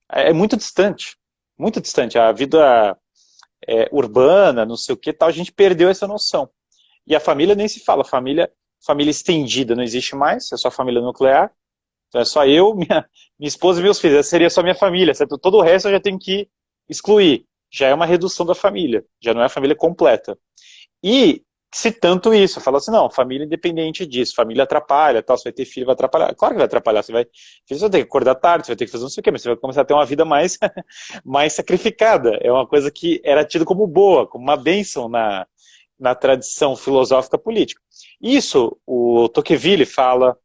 Speaker 2: É muito distante, muito distante. A vida urbana, não sei o que tal, a gente perdeu essa noção. E a família nem se fala, família estendida não existe mais, é só família nuclear. Então é só eu, minha esposa e meus filhos. Essa seria só minha família, certo? Todo o resto eu já tenho que excluir. Já é uma redução da família, já não é a família completa. E, se tanto isso, fala assim, não, família independente disso, família atrapalha, tal, você vai ter filho, vai atrapalhar. Claro que vai atrapalhar, você vai ter que acordar tarde, você vai ter que fazer não sei o quê, mas você vai começar a ter uma vida mais, mais sacrificada. É uma coisa que era tida como boa, como uma bênção na tradição filosófica política. Isso o Tocqueville fala,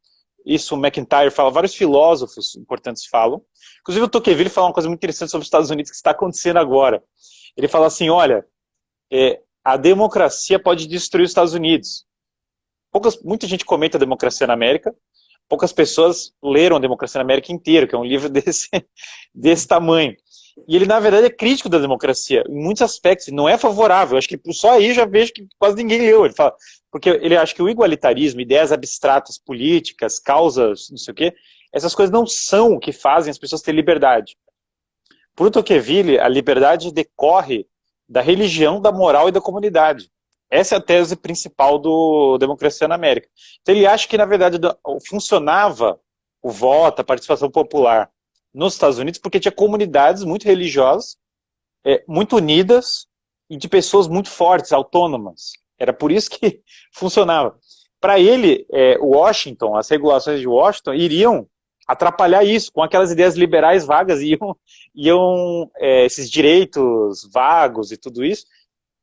Speaker 2: isso o McIntyre fala, vários filósofos importantes falam. Inclusive o Tocqueville fala uma coisa muito interessante sobre os Estados Unidos que está acontecendo agora. Ele fala assim, olha, a democracia pode destruir os Estados Unidos. Muita gente comenta a democracia na América, poucas pessoas leram a democracia na América inteira, que é um livro desse tamanho. E ele, na verdade, é crítico da democracia, em muitos aspectos, não é favorável. Acho que só aí já vejo que quase ninguém leu. Ele fala, porque ele acha que o igualitarismo, ideias abstratas, políticas, causas, não sei o quê, essas coisas não são o que fazem as pessoas ter liberdade. Por Tocqueville, a liberdade decorre da religião, da moral e da comunidade. Essa é a tese principal do Democracia na América. Então ele acha que, na verdade, funcionava o voto, a participação popular nos Estados Unidos, porque tinha comunidades muito religiosas, muito unidas, e de pessoas muito fortes, autônomas. Era por isso que funcionava. Para ele, Washington, as regulações de Washington, iriam atrapalhar isso, com aquelas ideias liberais vagas, esses direitos vagos e tudo isso,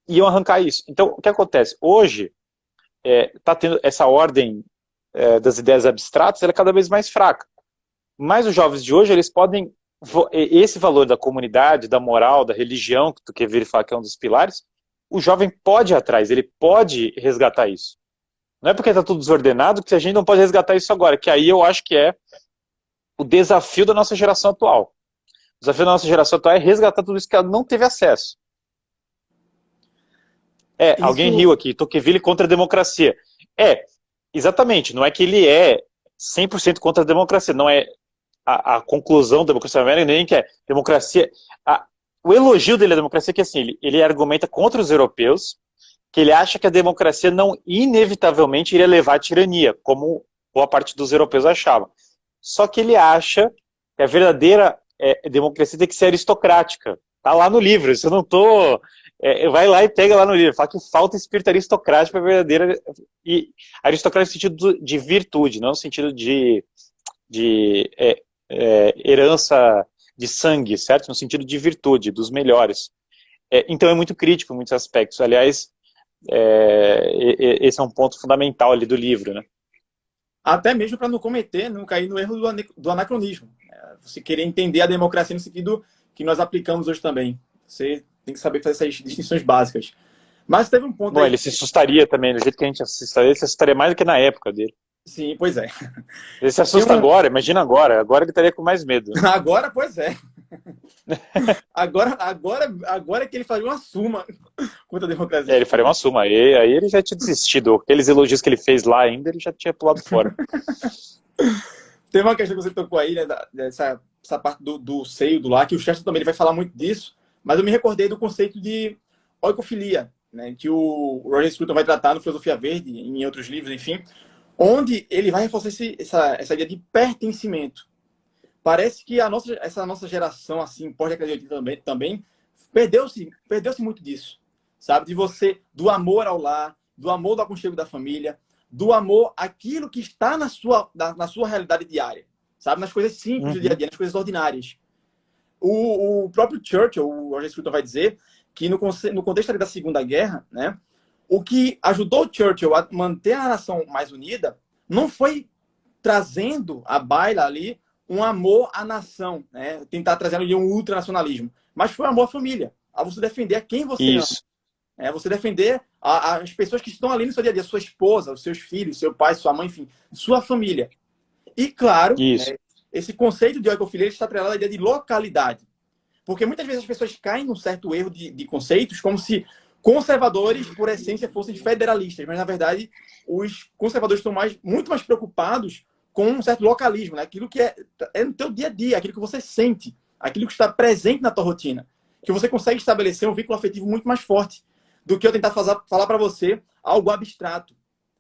Speaker 2: iam arrancar isso. Então, o que acontece? Hoje, está tendo essa ordem das ideias abstratas, ela é cada vez mais fraca. Mas os jovens de hoje, eles podem, esse valor da comunidade, da moral, da religião, que tu quer verificar que é um dos pilares, o jovem pode ir atrás, ele pode resgatar isso. Não é porque está tudo desordenado que a gente não pode resgatar isso agora, que aí eu acho que é o desafio da nossa geração atual. O desafio da nossa geração atual é resgatar tudo isso que ela não teve acesso. Alguém riu aqui, Tocqueville contra a democracia. Exatamente, não é que ele é 100% contra a democracia, não é a conclusão da democracia na América, nem que é democracia. O elogio dele à democracia é que assim, ele argumenta contra os europeus, que ele acha que a democracia não inevitavelmente iria levar à tirania, como boa parte dos europeus achavam. Só que ele acha que a verdadeira democracia tem que ser aristocrática. Tá lá no livro, isso eu não tô... vai lá e pega lá no livro, fala que falta espírito aristocrático para a verdadeira... E aristocrático no sentido de virtude, não no sentido de herança de sangue, certo? No sentido de virtude, dos melhores. Então é muito crítico em muitos aspectos. Aliás, esse é um ponto fundamental ali do livro, né?
Speaker 1: Até mesmo para não cair no erro do anacronismo. Você querer entender a democracia no sentido que nós aplicamos hoje também. Você tem que saber fazer essas distinções básicas. Mas teve um ponto...
Speaker 2: Bom, ele se assustaria também, do jeito que a gente assustaria, ele se assustaria mais do que na época dele.
Speaker 1: Sim, pois é.
Speaker 2: Ele se assusta agora, imagina agora. Agora ele estaria com mais medo.
Speaker 1: Agora, pois é. Agora é que ele faria uma suma contra a democracia.
Speaker 2: Ele faria uma suma. Aí ele já tinha desistido. Aqueles elogios que ele fez lá ainda, ele já tinha pulado fora.
Speaker 1: Tem uma questão que você tocou aí, né, dessa parte do seio, do lar, que o Chesterton também ele vai falar muito disso, mas eu me recordei do conceito de oikofilia, né, que o Roger Scruton vai tratar no Filosofia Verde, em outros livros, enfim, onde ele vai reforçar essa ideia de pertencimento. Parece que essa nossa geração, assim, pós-década de 80 também perdeu-se muito disso, sabe? Do amor ao lar, do amor do aconchego da família, do amor àquilo que está na sua realidade diária. sabe? Nas coisas simples do dia a
Speaker 2: Uhum.
Speaker 1: dia, nas coisas ordinárias. O próprio Churchill, o Roger Scruton vai dizer que no contexto ali da Segunda Guerra, né, o que ajudou o Churchill a manter a nação mais unida não foi trazendo à baila ali um amor à nação, né, tentar trazer ali um ultranacionalismo, mas foi amor à família, a você defender a quem você ama.
Speaker 2: Isso,
Speaker 1: Você defender as pessoas que estão ali no seu dia a dia, sua esposa, os seus filhos, seu pai, sua mãe, enfim, sua família. E, claro,
Speaker 2: isso.
Speaker 1: né, esse conceito de oikofilia está atrelado à ideia de localidade. Porque muitas vezes as pessoas caem num certo erro de conceitos, como se conservadores, por essência, fossem federalistas. Mas, na verdade, os conservadores estão muito mais preocupados com um certo localismo, né? Aquilo que é no teu dia a dia, aquilo que você sente, aquilo que está presente na tua rotina. Que você consegue estabelecer um vínculo afetivo muito mais forte do que eu tentar falar para você algo abstrato.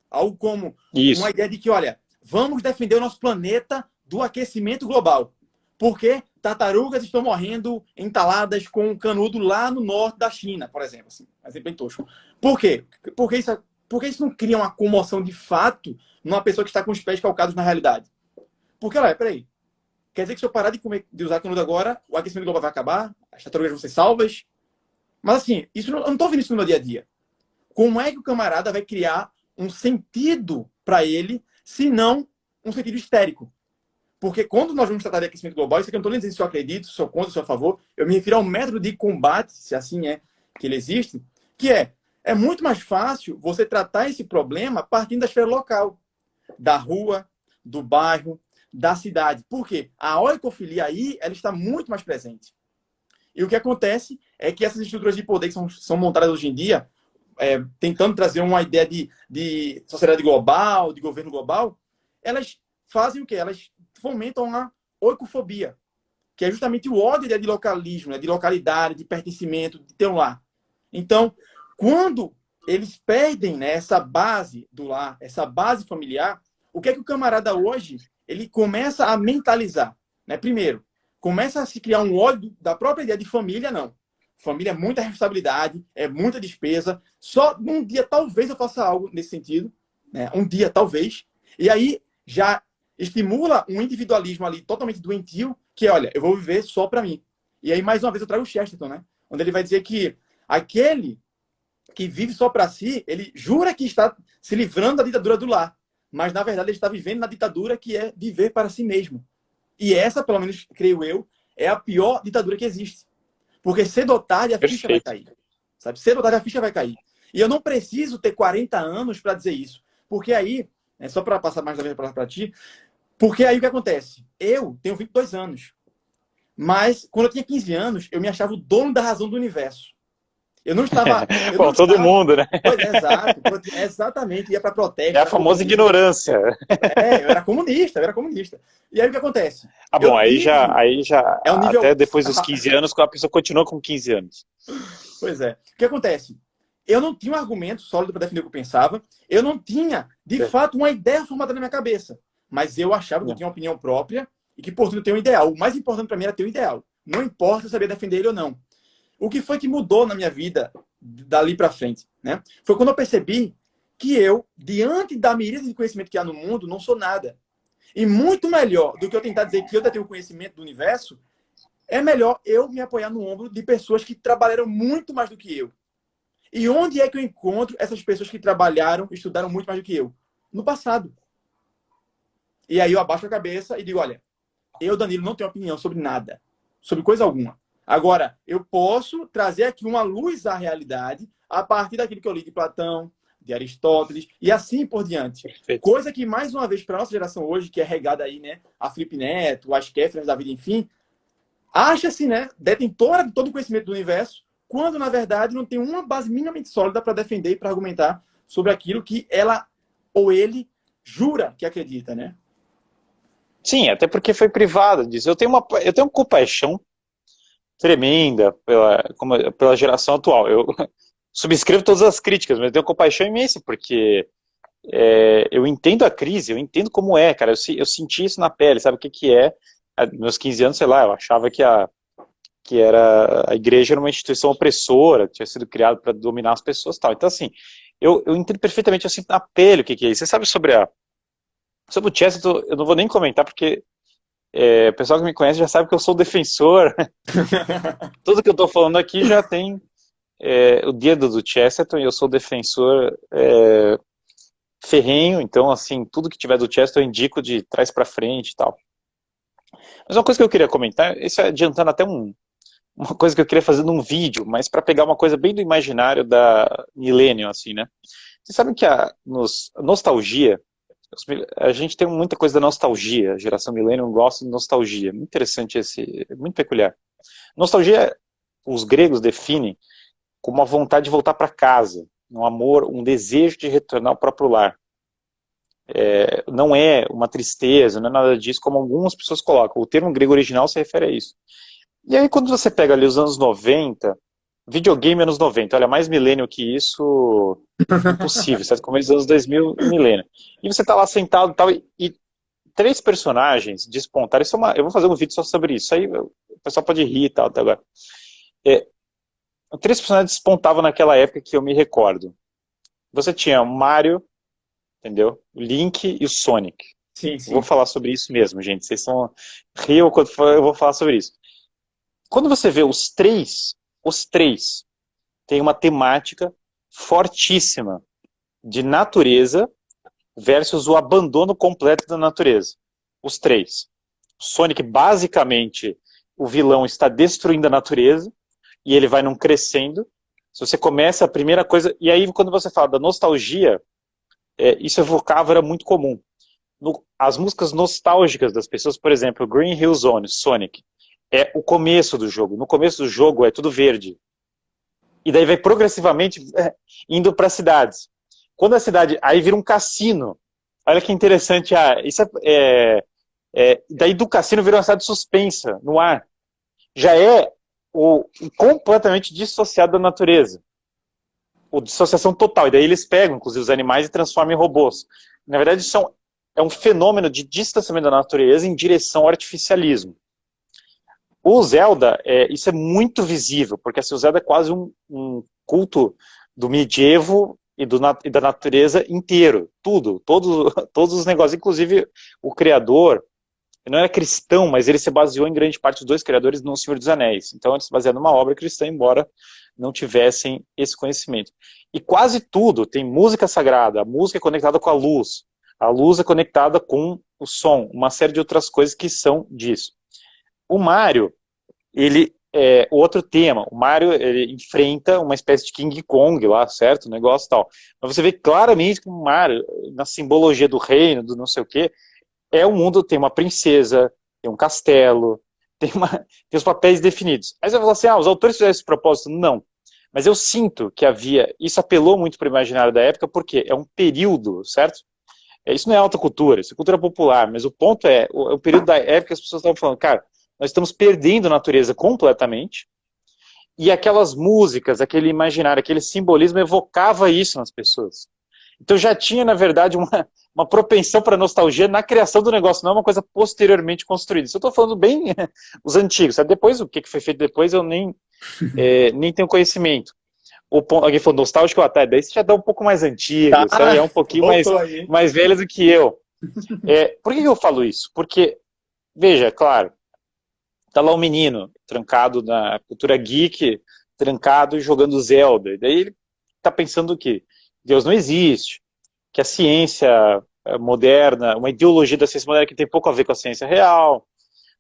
Speaker 1: Algo como uma
Speaker 2: Isso.
Speaker 1: ideia de que, olha, vamos defender o nosso planeta do aquecimento global. Porque tartarugas estão morrendo entaladas com um canudo lá no norte da China, por exemplo. Assim, exemplo bem tosco. Por quê? Porque isso não cria uma comoção de fato numa pessoa que está com os pés calcados na realidade. Porque, olha, peraí. Quer dizer que se eu parar de usar canudo agora, o aquecimento global vai acabar? As tartarugas vão ser salvas? Mas, assim, eu não estou vendo isso no meu dia a dia. Como é que o camarada vai criar um sentido para ele, se não um sentido histérico? Porque quando nós vamos tratar de aquecimento global, isso aqui eu não estou nem dizendo se eu acredito, se eu contra, se eu a favor, eu me refiro ao método de combate, se assim é que ele existe, que é muito mais fácil você tratar esse problema partindo da esfera local, da rua, do bairro, da cidade. Por quê? A oikofilia aí, ela está muito mais presente. E o que acontece é que essas estruturas de poder que são montadas hoje em dia, tentando trazer uma ideia de sociedade global, de governo global, elas fazem o quê? Elas fomentam a oikofobia, que é justamente o ódio de localismo, né? De localidade, de pertencimento, de ter um lar. Então, quando eles perdem, né, essa base do lar, essa base familiar, o que é que o camarada hoje ele começa a mentalizar? Né? Primeiro, começa a se criar um ódio da própria ideia de família, não. Família é muita responsabilidade, é muita despesa. Só um dia, talvez, eu faça algo nesse sentido. Né? Um dia, talvez. E aí, já estimula um individualismo ali totalmente doentio, que é, olha, eu vou viver só para mim. E aí, mais uma vez, eu trago o Chesterton, né? Onde ele vai dizer que aquele que vive só para si, ele jura que está se livrando da ditadura do lar. Mas, na verdade, ele está vivendo na ditadura que é viver para si mesmo. E essa, pelo menos, creio eu, é a pior ditadura que existe. Porque cedo ou tarde a ficha vai
Speaker 2: Perfeito.
Speaker 1: cair. Sabe? Cedo ou tarde a ficha vai cair. E eu não preciso ter 40 anos para dizer isso. Porque aí, só para passar mais da vez para ti, porque aí o que acontece? Eu tenho 22 anos. Mas, quando eu tinha 15 anos, eu me achava o dono da razão do universo. Eu não estava...
Speaker 2: Bom, todo mundo, né?
Speaker 1: Pois, exato. Exatamente. Ia para protesto.
Speaker 2: É a famosa ignorância.
Speaker 1: Eu era comunista, eu era comunista. E aí o que acontece?
Speaker 2: Ah, bom,
Speaker 1: Eu tive...
Speaker 2: aí já,
Speaker 1: É um nível...
Speaker 2: até depois dos 15 anos, a pessoa continua com 15 anos.
Speaker 1: Pois é. O que acontece? Eu não tinha um argumento sólido para defender o que eu pensava. Eu não tinha, de fato, uma ideia formada na minha cabeça. Mas eu achava que eu tinha uma opinião própria e que, portanto, eu tenho um ideal. O mais importante para mim era ter um ideal. Não importa eu saber defender ele ou não. O que foi que mudou na minha vida dali para frente? Né? Foi quando eu percebi que eu, diante da miríade de conhecimento que há no mundo, não sou nada. E muito melhor do que eu tentar dizer que eu tenho conhecimento do universo, é melhor eu me apoiar no ombro de pessoas que trabalharam muito mais do que eu. E onde é que eu encontro essas pessoas que trabalharam, estudaram muito mais do que eu? No passado. E aí eu abaixo a cabeça e digo, olha, eu, Danilo, não tenho opinião sobre nada, sobre coisa alguma. Agora, eu posso trazer aqui uma luz à realidade a partir daquilo que eu li de Platão, de Aristóteles e assim por diante.
Speaker 2: Perfeito.
Speaker 1: Coisa que, mais uma vez, para a nossa geração hoje, que é regada aí, né, a Felipe Neto, as Kéfiras da vida, enfim, acha-se, né, detentora de todo o conhecimento do universo, quando, na verdade, não tem uma base minimamente sólida para defender e para argumentar sobre aquilo que ela ou ele jura que acredita, né?
Speaker 2: Sim, até porque foi privado disso. Eu tenho uma compaixão tremenda pela geração atual. Eu subscrevo todas as críticas, mas eu tenho compaixão imensa, porque eu entendo a crise, eu entendo como é, cara. Eu senti isso na pele, sabe o que é? Meus 15 anos, sei lá, eu achava que a igreja era uma instituição opressora, que tinha sido criada para dominar as pessoas e tal. Então, assim, eu entendo perfeitamente, eu sinto na pele o que é isso. Você sabe sobre o Chesterton, eu não vou nem comentar, porque O pessoal que me conhece já sabe que eu sou defensor. Tudo que eu estou falando aqui já tem o dedo do Chesterton, e eu sou defensor ferrenho, então, assim, tudo que tiver do Chesterton eu indico de trás para frente e tal. Mas uma coisa que eu queria comentar, isso é adiantando até uma coisa que eu queria fazer num vídeo, mas para pegar uma coisa bem do imaginário da Millennium, assim, né? Vocês sabem que a nostalgia, a gente tem muita coisa da nostalgia, a geração Millennium gosta de nostalgia, muito interessante muito peculiar. Nostalgia, os gregos definem como uma vontade de voltar para casa, um amor, um desejo de retornar ao próprio lar. Não é uma tristeza, não é nada disso, como algumas pessoas colocam. O termo grego original se refere a isso. E aí, quando você pega ali os anos 90, videogame anos 90, olha, mais milênio que isso, impossível, certo? Começo dos anos 2000, milênio. E você tá lá sentado tal, e três personagens despontaram. Eu vou fazer um vídeo só sobre isso. Aí o pessoal pode rir e tal, até agora. Três personagens despontavam naquela época que eu me recordo. Você tinha o Mario, entendeu? O Link e o Sonic.
Speaker 1: Sim,
Speaker 2: Eu vou
Speaker 1: sim.
Speaker 2: falar sobre isso mesmo, gente. Vocês são riam quando eu vou falar sobre isso. Quando você vê os três têm uma temática fortíssima de natureza versus o abandono completo da natureza. Os três. O Sonic, basicamente, o vilão está destruindo a natureza e ele vai num crescendo. Se você começa a primeira coisa... E aí, quando você fala da nostalgia, isso evocava, era muito comum. As músicas nostálgicas das pessoas, por exemplo, Green Hill Zone, Sonic, é o começo do jogo. No começo do jogo é tudo verde. E daí vai progressivamente indo para cidades. Quando a cidade... Aí vira um cassino. Olha que interessante. Daí do cassino vira uma cidade suspensa, no ar. Já é completamente dissociado da natureza. Dissociação total. E daí eles pegam, inclusive, os animais e transformam em robôs. Na verdade, isso é um fenômeno de distanciamento da natureza em direção ao artificialismo. O Zelda, isso é muito visível, porque assim, o Zelda é quase um culto do medievo e da natureza inteiro. Todos os negócios. Inclusive, o criador, ele não era cristão, mas ele se baseou em grande parte dos dois criadores no Senhor dos Anéis. Então, ele se baseou numa obra cristã, embora não tivessem esse conhecimento. E quase tudo tem música sagrada, a música é conectada com a luz é conectada com o som, uma série de outras coisas que são disso. O Mario, ele é outro tema. O Mario, ele enfrenta uma espécie de King Kong lá, certo? O negócio e tal. Mas você vê claramente que o Mario, na simbologia do reino, do não sei o quê, um mundo, tem uma princesa, tem um castelo, tem os papéis definidos. Aí você fala assim, os autores fizeram esse propósito? Não. Mas eu sinto que isso apelou muito para o imaginário da época, porque é um período, certo? Isso não é alta cultura, isso é cultura popular, mas o ponto o período da época que as pessoas estavam falando, cara, nós estamos perdendo a natureza completamente, e aquelas músicas, aquele imaginário, aquele simbolismo evocava isso nas pessoas. Então já tinha, na verdade, uma propensão para nostalgia na criação do negócio, não é uma coisa posteriormente construída. Isso eu estou falando bem os antigos, sabe? Depois, o que foi feito depois, eu nem tenho conhecimento. Alguém falou nostálgico, daí você já dá um pouco mais
Speaker 1: Tá,
Speaker 2: antigo, sabe? É um pouquinho
Speaker 1: voltou aí.
Speaker 2: mais velho do que eu. Por que eu falo isso? Porque, veja, claro, tá lá um menino trancado na cultura geek, trancado jogando Zelda. E daí ele tá pensando que Deus não existe, que a ciência moderna, uma ideologia da ciência moderna que tem pouco a ver com a ciência real,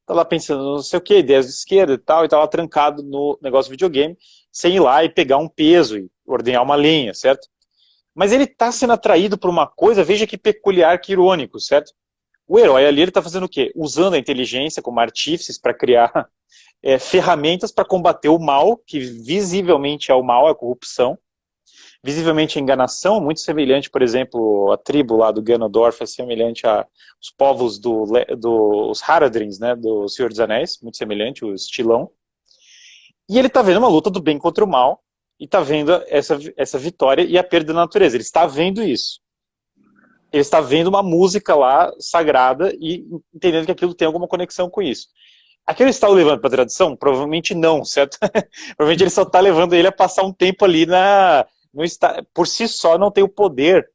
Speaker 2: tá lá pensando não sei o que, ideias de esquerda e tal, e tá lá trancado no negócio de videogame, sem ir lá e pegar um peso e ordenhar uma lenha, certo? Mas ele tá sendo atraído por uma coisa, veja que peculiar, que irônico, certo? O herói ali, ele tá fazendo o quê? Usando a inteligência como artífices para criar ferramentas para combater o mal, que visivelmente é o mal, é a corrupção, visivelmente a enganação, muito semelhante, por exemplo, a tribo lá do Ganondorf, é semelhante aos povos dos Haradrins, né, do Senhor dos Anéis, muito semelhante, o estilão. E ele está vendo uma luta do bem contra o mal, e está vendo essa vitória e a perda da natureza. Ele está vendo isso. Ele está vendo uma música lá sagrada e entendendo que aquilo tem alguma conexão com isso. Aquilo está o levando para a tradição? Provavelmente não, certo? Provavelmente ele só está levando ele a passar um tempo ali por si só não tem o poder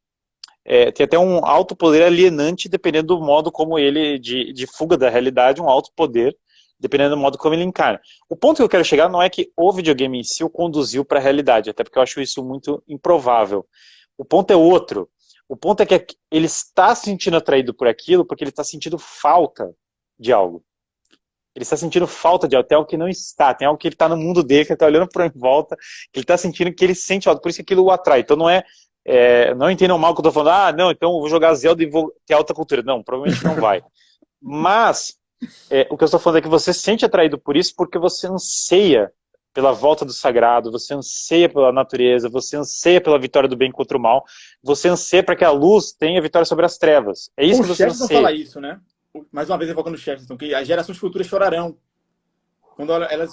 Speaker 2: tem até um alto poder alienante, dependendo do modo como ele, de fuga da realidade, um alto poder, dependendo do modo como ele encarna. O ponto que eu quero chegar não é que o videogame em si o conduziu para a realidade, até porque eu acho isso muito improvável. O ponto é outro. O ponto é que ele está se sentindo atraído por aquilo porque ele está sentindo falta de algo. Ele está sentindo falta de algo, tem algo que não está, tem algo que ele está no mundo dele, que ele está olhando para em volta, que ele está sentindo que ele sente algo, por isso que aquilo o atrai. Então não entendam mal que eu estou falando, não, então eu vou jogar Zelda e vou ter alta cultura. Não, provavelmente não vai. Mas o que eu estou falando é que você se sente atraído por isso porque você anseia pela volta do sagrado, você anseia pela natureza, você anseia pela vitória do bem contra o mal, você anseia para que a luz tenha vitória sobre as trevas. É isso
Speaker 1: O
Speaker 2: que você
Speaker 1: Chesterton
Speaker 2: anseia.
Speaker 1: fala isso, né? Mais uma vez evocando o Chesterton, que as gerações futuras chorarão quando elas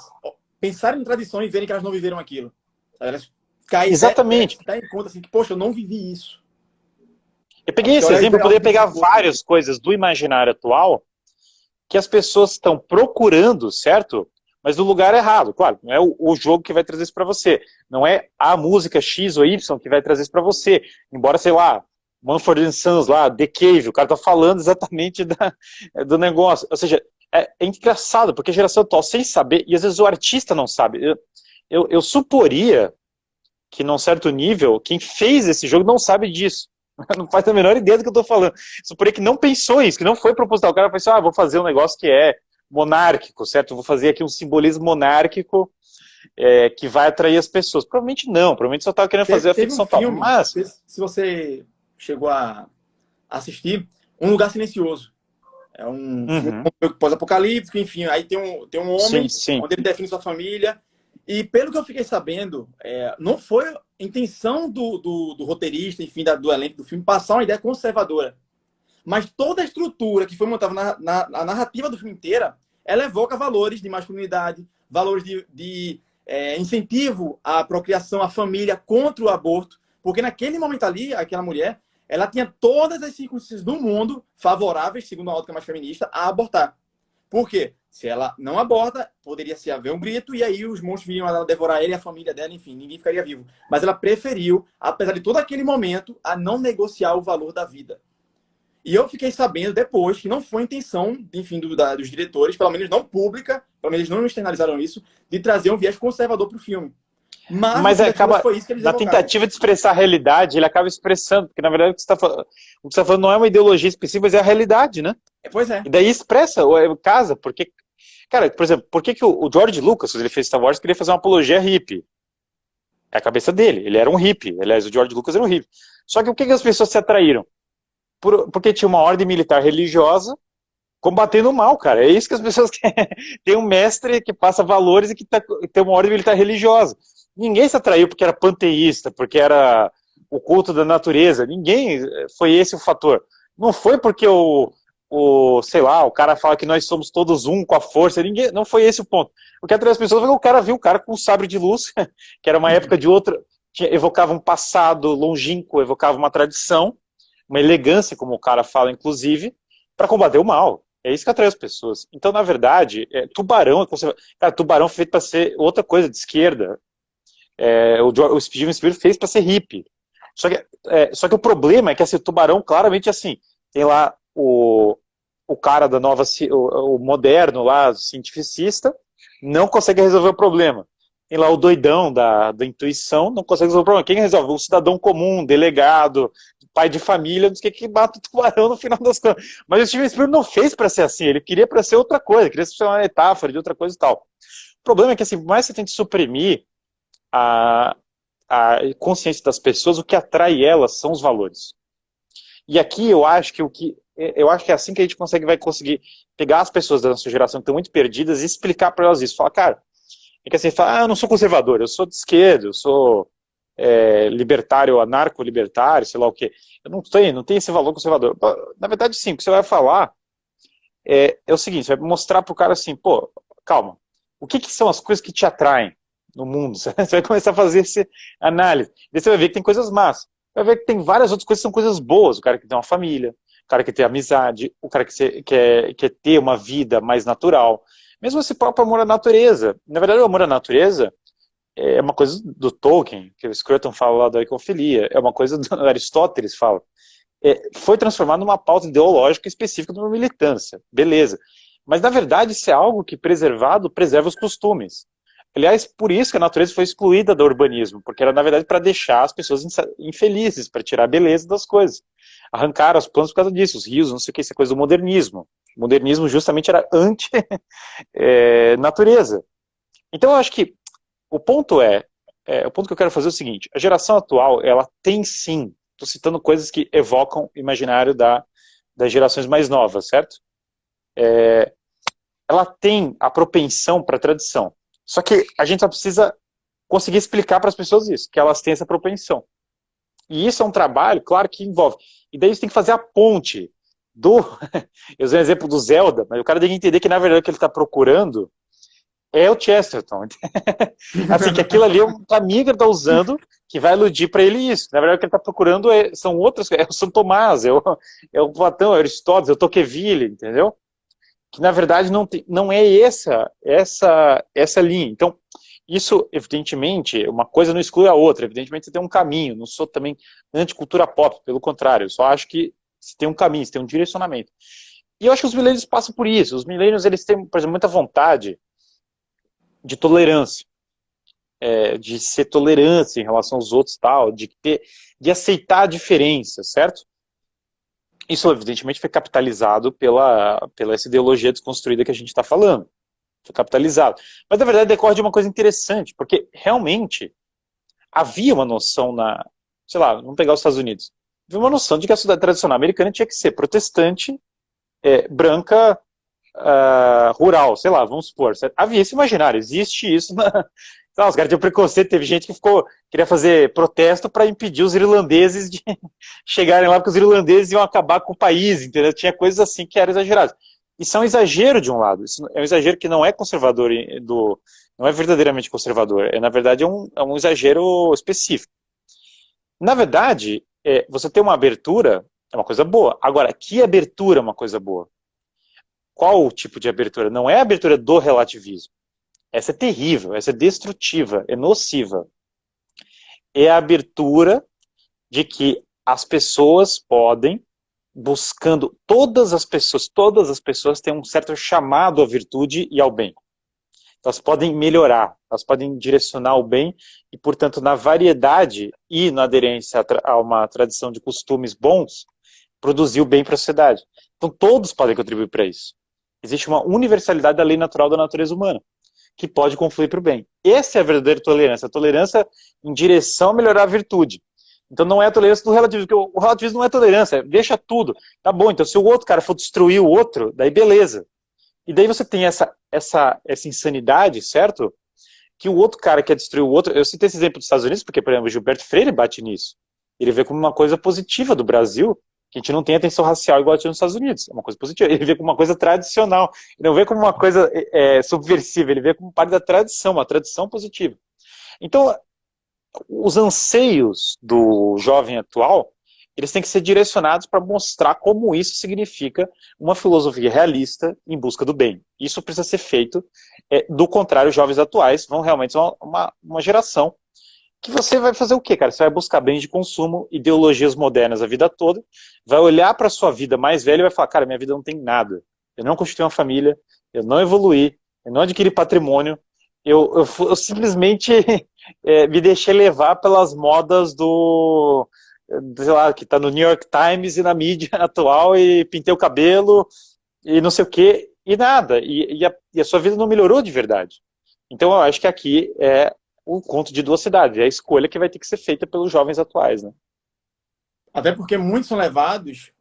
Speaker 1: pensarem em tradição e verem que elas não viveram aquilo. Elas caem
Speaker 2: Exatamente.
Speaker 1: em conta assim, que, poxa, eu não vivi isso.
Speaker 2: Eu peguei esse exemplo, eu poderia pegar várias coisas do imaginário atual que as pessoas estão procurando, certo? Mas no lugar errado. Claro, não é o jogo que vai trazer isso para você. Não é a música X ou Y que vai trazer isso para você. Embora, sei lá, Mumford & Sons lá, The Cave, o cara tá falando exatamente do negócio. Ou seja, é engraçado, porque a geração atual, sem saber, e às vezes o artista não sabe. Eu suporia que, num certo nível, quem fez esse jogo não sabe disso. Não faz a menor ideia do que eu tô falando. Suporia que não pensou isso, que não foi proposital. O cara pensou, vou fazer um negócio que é monárquico, certo? Vou fazer aqui um simbolismo monárquico que vai atrair as pessoas. Provavelmente não, provavelmente só estava querendo fazer a ficção tal. Mas...
Speaker 1: se você chegou a assistir, Um Lugar Silencioso. É um filme pós-apocalíptico, enfim. Aí tem um homem,
Speaker 2: sim.
Speaker 1: onde ele define sua família. E pelo que eu fiquei sabendo, não foi intenção do roteirista, enfim, do elenco do filme, passar uma ideia conservadora. Mas toda a estrutura que foi montada na narrativa do filme inteira, ela evoca valores de masculinidade, valores de incentivo à procriação, à família, contra o aborto. Porque naquele momento ali, aquela mulher, ela tinha todas as circunstâncias do mundo favoráveis, segundo a ótica mais feminista, a abortar. Por quê? Se ela não aborta, poderia se haver um grito e aí os monstros viriam a devorar ela e a família dela, enfim, ninguém ficaria vivo. Mas ela preferiu, apesar de todo aquele momento, a não negociar o valor da vida. E eu fiquei sabendo depois que não foi a intenção, enfim, dos diretores, pelo menos não pública, pelo menos eles não externalizaram isso, de trazer um viés conservador para o filme.
Speaker 2: Mas acaba,
Speaker 1: foi isso que eles
Speaker 2: na tentativa de expressar a realidade, ele acaba expressando, porque na verdade o que você está falando não é uma ideologia específica, mas é a realidade, né?
Speaker 1: Pois é.
Speaker 2: E daí expressa, casa, porque, cara, por exemplo, por que o George Lucas, quando ele fez Star Wars, queria fazer uma apologia hippie? É a cabeça dele, ele era um hippie, aliás, o George Lucas era um hippie. Só que o que as pessoas se atraíram? Porque tinha uma ordem militar religiosa combatendo o mal, cara. É isso que as pessoas querem. Tem um mestre que passa valores e que tem uma ordem militar religiosa. Ninguém se atraiu porque era panteísta, porque era o culto da natureza. Ninguém foi esse o fator. Não foi porque sei lá, o cara fala que nós somos todos um com a força. Não foi esse o ponto. O que atraiu as pessoas foi que o cara viu o cara com um sabre de luz, que era uma época de outra, evocava um passado longínquo, evocava uma tradição, uma elegância, como o cara fala, inclusive, para combater o mal. É isso que atrai as pessoas. Então, na verdade, Tubarão cara, Tubarão foi feito para ser outra coisa, de esquerda. O Steven Spielberg fez para ser hippie. Só que o problema é que esse Tubarão, claramente, assim, tem lá o cara da nova, o moderno lá, o cientificista, não consegue resolver o problema. Tem lá o doidão da intuição, não consegue resolver o problema. Quem resolve? O cidadão comum, delegado, pai de família, não sei o que mata o tubarão no final das contas. Mas o Steven Spielberg não fez para ser assim, ele queria para ser outra coisa, queria ser uma metáfora de outra coisa e tal. O problema é que, assim, por mais que você tente suprimir a consciência das pessoas, o que atrai elas são os valores. E aqui eu acho que é assim que a gente vai conseguir pegar as pessoas da nossa geração que estão muito perdidas e explicar para elas isso. Falar, cara, é que assim, fala, eu não sou conservador, eu sou de esquerda, eu sou libertário, anarco-libertário, sei lá o quê. Eu não tenho esse valor conservador. Na verdade, sim, o que você vai falar é o seguinte, você vai mostrar pro cara assim, pô, calma, o que são as coisas que te atraem no mundo? Você vai começar a fazer essa análise. Daí você vai ver que tem coisas más. Vai ver que tem várias outras coisas que são coisas boas. O cara que tem uma família, o cara que tem amizade, o cara que quer ter uma vida mais natural. Mesmo esse próprio amor à natureza. Na verdade, o amor à natureza é uma coisa do Tolkien, que o Scruton fala lá da ecofilia, é uma coisa do Aristóteles fala, foi transformado numa pauta ideológica específica de uma militância. Beleza. Mas, na verdade, isso é algo que, preservado, preserva os costumes. Aliás, por isso que a natureza foi excluída do urbanismo, porque era, na verdade, para deixar as pessoas infelizes, para tirar a beleza das coisas. Arrancaram as plantas por causa disso, os rios, não sei o que, isso é coisa do modernismo. O modernismo justamente era anti-natureza. Então, eu acho que o ponto o ponto que eu quero fazer é o seguinte: a geração atual, ela tem sim, estou citando coisas que evocam o imaginário das gerações mais novas, certo? Ela tem a propensão para a tradição. Só que a gente só precisa conseguir explicar para as pessoas isso, que elas têm essa propensão. E isso é um trabalho, claro, que envolve. E daí você tem que fazer a ponte do... Eu usei o exemplo do Zelda, mas o cara tem que entender que, na verdade, o que ele está procurando é o Chesterton. Assim, que aquilo ali é um caminho que ele está usando que vai iludir para ele isso. Na verdade, o que ele está procurando são outras coisas. É o São Tomás, é o Platão, é o Aristóteles, é o Tocqueville, entendeu? Que, na verdade, não é essa linha. Então, isso, evidentemente, uma coisa não exclui a outra. Evidentemente, você tem um caminho. Não sou também anticultura pop, pelo contrário. Eu só acho que você tem um caminho, você tem um direcionamento. E eu acho que os millennials passam por isso. Os millennials, eles têm, por exemplo, muita vontade de tolerância, de ser tolerante em relação aos outros, tal, de aceitar a diferença, certo? Isso, evidentemente, foi capitalizado pela essa ideologia desconstruída que a gente está falando. Foi capitalizado. Mas, na verdade, decorre de uma coisa interessante, porque, realmente, havia uma noção sei lá, vamos pegar os Estados Unidos, havia uma noção de que a sociedade tradicional americana tinha que ser protestante, branca, rural, sei lá, vamos supor. Certo? Havia esse imaginário, existe isso Não, os caras tinham preconceito, teve gente que queria fazer protesto para impedir os irlandeses de chegarem lá, porque os irlandeses iam acabar com o país, entendeu? Tinha coisas assim que eram exageradas. Isso é um exagero de um lado, isso é um exagero que não é conservador, não é verdadeiramente conservador, na verdade é um exagero específico. Na verdade, você ter uma abertura é uma coisa boa. Agora, que abertura é uma coisa boa? Qual o tipo de abertura? Não é a abertura do relativismo. Essa é terrível, essa é destrutiva, é nociva. É a abertura de que as pessoas podem, buscando, todas as pessoas têm um certo chamado à virtude e ao bem. Elas podem melhorar, elas podem direcionar o bem e, portanto, na variedade e na aderência a uma tradição de costumes bons, produzir o bem para a sociedade. Então, todos podem contribuir para isso. Existe uma universalidade da lei natural da natureza humana, que pode confluir para o bem. Essa é a verdadeira tolerância, a tolerância em direção a melhorar a virtude. Então não é a tolerância do relativismo, porque o relativismo não é tolerância, deixa tudo. Tá bom, então se o outro cara for destruir o outro, daí beleza. E daí você tem essa insanidade, certo? Que o outro cara quer destruir o outro. Eu citei esse exemplo dos Estados Unidos, porque, por exemplo, o Gilberto Freire bate nisso. Ele vê como uma coisa positiva do Brasil, que a gente não tem atenção racial igual tinha nos Estados Unidos. É uma coisa positiva. Ele vê como uma coisa tradicional. Ele não vê como uma coisa subversiva. Ele vê como parte da tradição, uma tradição positiva. Então, os anseios do jovem atual, eles têm que ser direcionados para mostrar como isso significa uma filosofia realista em busca do bem. Isso precisa ser feito. Do contrário, os jovens atuais vão realmente ser uma geração que você vai fazer o quê, cara? Você vai buscar bens de consumo, ideologias modernas a vida toda, vai olhar para a sua vida mais velha e vai falar, cara, minha vida não tem nada. Eu não constituí uma família, eu não evoluí, eu não adquiri patrimônio, eu simplesmente me deixei levar pelas modas sei lá, que está no New York Times e na mídia atual, e pintei o cabelo, e não sei o quê, e nada. E a sua vida não melhorou de verdade. Então eu acho que aqui é o conto de duas cidades, é a escolha que vai ter que ser feita pelos jovens atuais, né?
Speaker 1: Até porque muitos são levados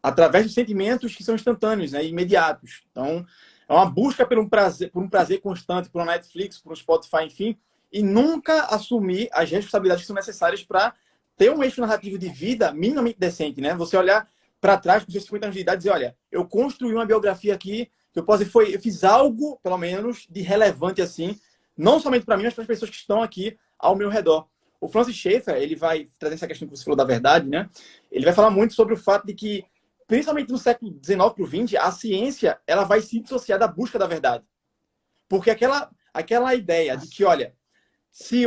Speaker 1: através de sentimentos que são instantâneos, né, imediatos. Então, é uma busca por um prazer constante, por uma Netflix, por um Spotify, enfim, e nunca assumir as responsabilidades que são necessárias para ter um eixo narrativo de vida minimamente decente, né? Você olhar para trás com seus 50 anos de idade e dizer, olha, eu construí uma biografia aqui, que eu posso dizer, eu fiz algo, pelo menos, de relevante assim, não somente para mim, mas para as pessoas que estão aqui ao meu redor. O Francis Schaeffer, ele vai trazer essa questão que você falou da verdade, né? Ele vai falar muito sobre o fato de que, principalmente no século XIX para o XX, a ciência ela vai se dissociar da busca da verdade. Porque aquela ideia de que, olha, se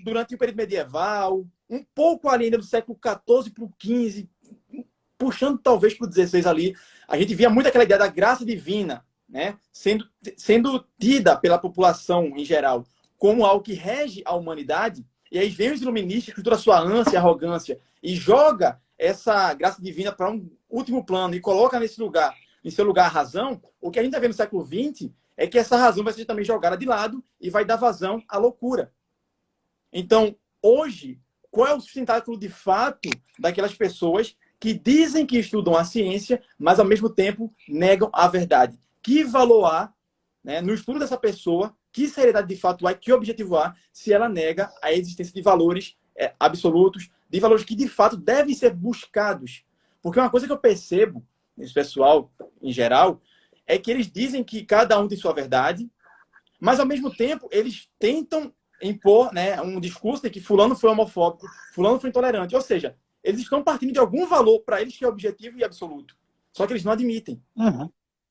Speaker 1: durante o período medieval, um pouco ali ainda do século XIV para o XV, puxando talvez para o 16 ali, a gente via muito aquela ideia da graça divina, né, sendo tida pela população em geral como algo que rege a humanidade, e aí vem os iluministas com toda a sua ânsia e arrogância e joga essa graça divina para um último plano e coloca nesse lugar, em seu lugar, a razão. O que a gente está vendo no século XX é que essa razão vai ser também jogada de lado e vai dar vazão à loucura. Então, hoje, qual é o sustentáculo de fato daquelas pessoas que dizem que estudam a ciência, mas ao mesmo tempo negam a verdade? Que valor há, né, no estudo dessa pessoa? Que seriedade de fato há? Que objetivo há se ela nega a existência de valores absolutos, de valores que de fato devem ser buscados? Porque uma coisa que eu percebo nesse pessoal, em geral, é que eles dizem que cada um tem sua verdade, mas ao mesmo tempo eles tentam impor, né, um discurso de que fulano foi homofóbico, fulano foi intolerante. Ou seja, eles estão partindo de algum valor para eles que é objetivo e absoluto. Só que eles não admitem.
Speaker 2: Uhum.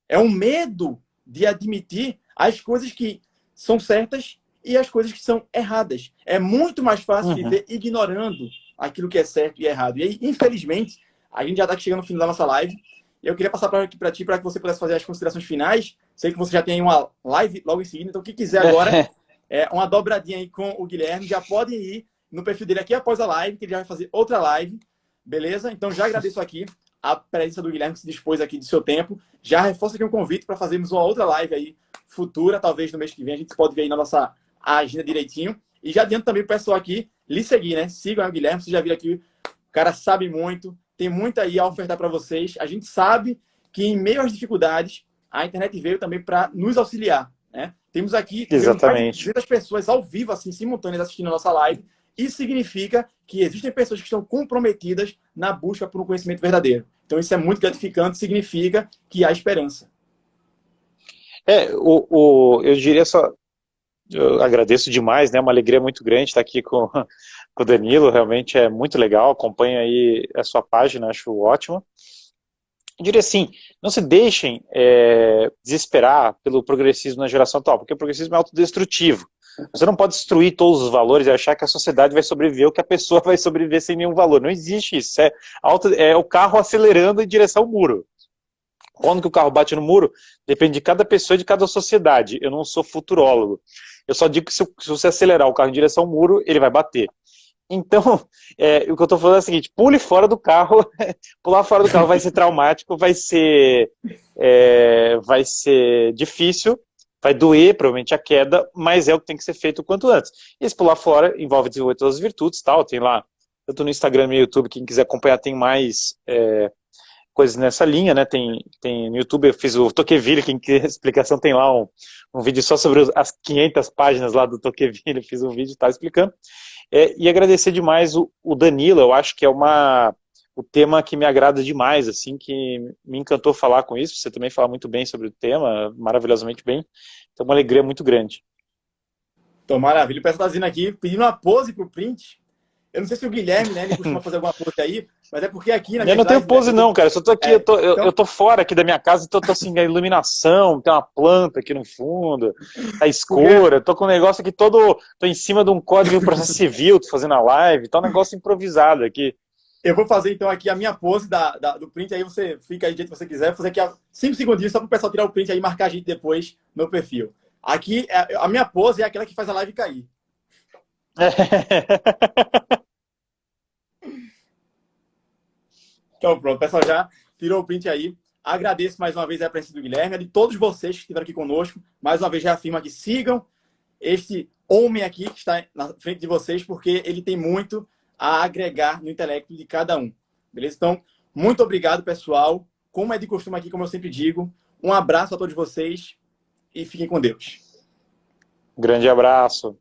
Speaker 1: É um medo de admitir as coisas que são certas e as coisas que são erradas. É muito mais fácil viver ignorando aquilo que é certo e errado. E aí, infelizmente, a gente já está chegando no fim da nossa live. Eu queria passar aqui para ti, para que você pudesse fazer as considerações finais. Sei que você já tem uma live logo em seguida, então quem quiser agora, uma dobradinha aí com o Guilherme, já podem ir no perfil dele aqui após a live, que ele já vai fazer outra live, beleza? Então já agradeço aqui a presença do Guilherme, que se dispôs aqui do seu tempo. Já reforço aqui um convite para fazermos uma outra live aí futura, talvez no mês que vem, a gente pode ver aí na nossa agenda direitinho. E já adianto também o pessoal aqui lhe seguir, né? Sigam o Guilherme, vocês já viram aqui, o cara sabe muito, tem muito aí a ofertar para vocês. A gente sabe que em meio às dificuldades, a internet veio também para nos auxiliar, né? Temos aqui mais de 200 pessoas ao vivo, assim, simultâneas assistindo a nossa live. Isso significa que existem pessoas que estão comprometidas na busca por um conhecimento verdadeiro. Então isso é muito gratificante, significa que há esperança.
Speaker 2: Eu diria só, eu agradeço demais, né? Uma alegria muito grande estar aqui com o Danilo, realmente é muito legal, acompanho aí a sua página, acho ótimo. Eu diria assim, não se deixem desesperar pelo progressismo na geração atual, porque o progressismo é autodestrutivo. Você não pode destruir todos os valores e achar que a sociedade vai sobreviver ou que a pessoa vai sobreviver sem nenhum valor. Não existe isso. É o carro acelerando em direção ao muro. Quando que o carro bate no muro, depende de cada pessoa e de cada sociedade. Eu não sou futurólogo. Eu só digo que se você acelerar o carro em direção ao muro, ele vai bater. Então, o que eu estou falando é o seguinte, pule fora do carro, pular fora do carro vai ser traumático, vai ser difícil, vai doer provavelmente a queda, mas é o que tem que ser feito o quanto antes. E esse pular fora envolve desenvolver todas as virtudes, tal, tem lá, tanto no Instagram e no YouTube, quem quiser acompanhar tem mais coisas nessa linha, né, tem no YouTube, eu fiz o Tocqueville, quem quer explicação tem lá um vídeo só sobre as 500 páginas lá do Tocqueville, eu fiz um vídeo, tá explicando. E agradecer demais o Danilo, eu acho que é o tema que me agrada demais, assim, que me encantou falar com isso, você também fala muito bem sobre o tema, maravilhosamente bem, então uma alegria muito grande.
Speaker 1: Então, maravilha, o pessoal está dizendo aqui, pedindo uma pose pro print. Eu não sei se o Guilherme, né, ele costuma fazer alguma pose aí, mas é porque aqui na minha
Speaker 2: Eu não tenho pose não, cara, eu só tô aqui, eu tô fora aqui da minha casa, tô assim, a iluminação, tem uma planta aqui no fundo, tá escura, tô com um negócio aqui tô em cima de um código de processo civil, tô fazendo a live, tá um negócio improvisado aqui.
Speaker 1: Eu vou fazer então aqui a minha pose do print, aí você fica aí do jeito que você quiser, vou fazer aqui 5 segundinhos só para o pessoal tirar o print aí e marcar a gente depois no perfil. Aqui, a minha pose é aquela que faz a live cair. Então pronto, o pessoal já tirou o print aí. Agradeço mais uma vez a presença do Guilherme, de todos vocês que estiveram aqui conosco. Mais uma vez já afirmo aqui, sigam este homem aqui que está na frente de vocês, porque ele tem muito a agregar no intelecto de cada um. Beleza? Então, muito obrigado, pessoal. Como é de costume aqui, como eu sempre digo, um abraço a todos vocês e fiquem com Deus.
Speaker 2: Grande abraço.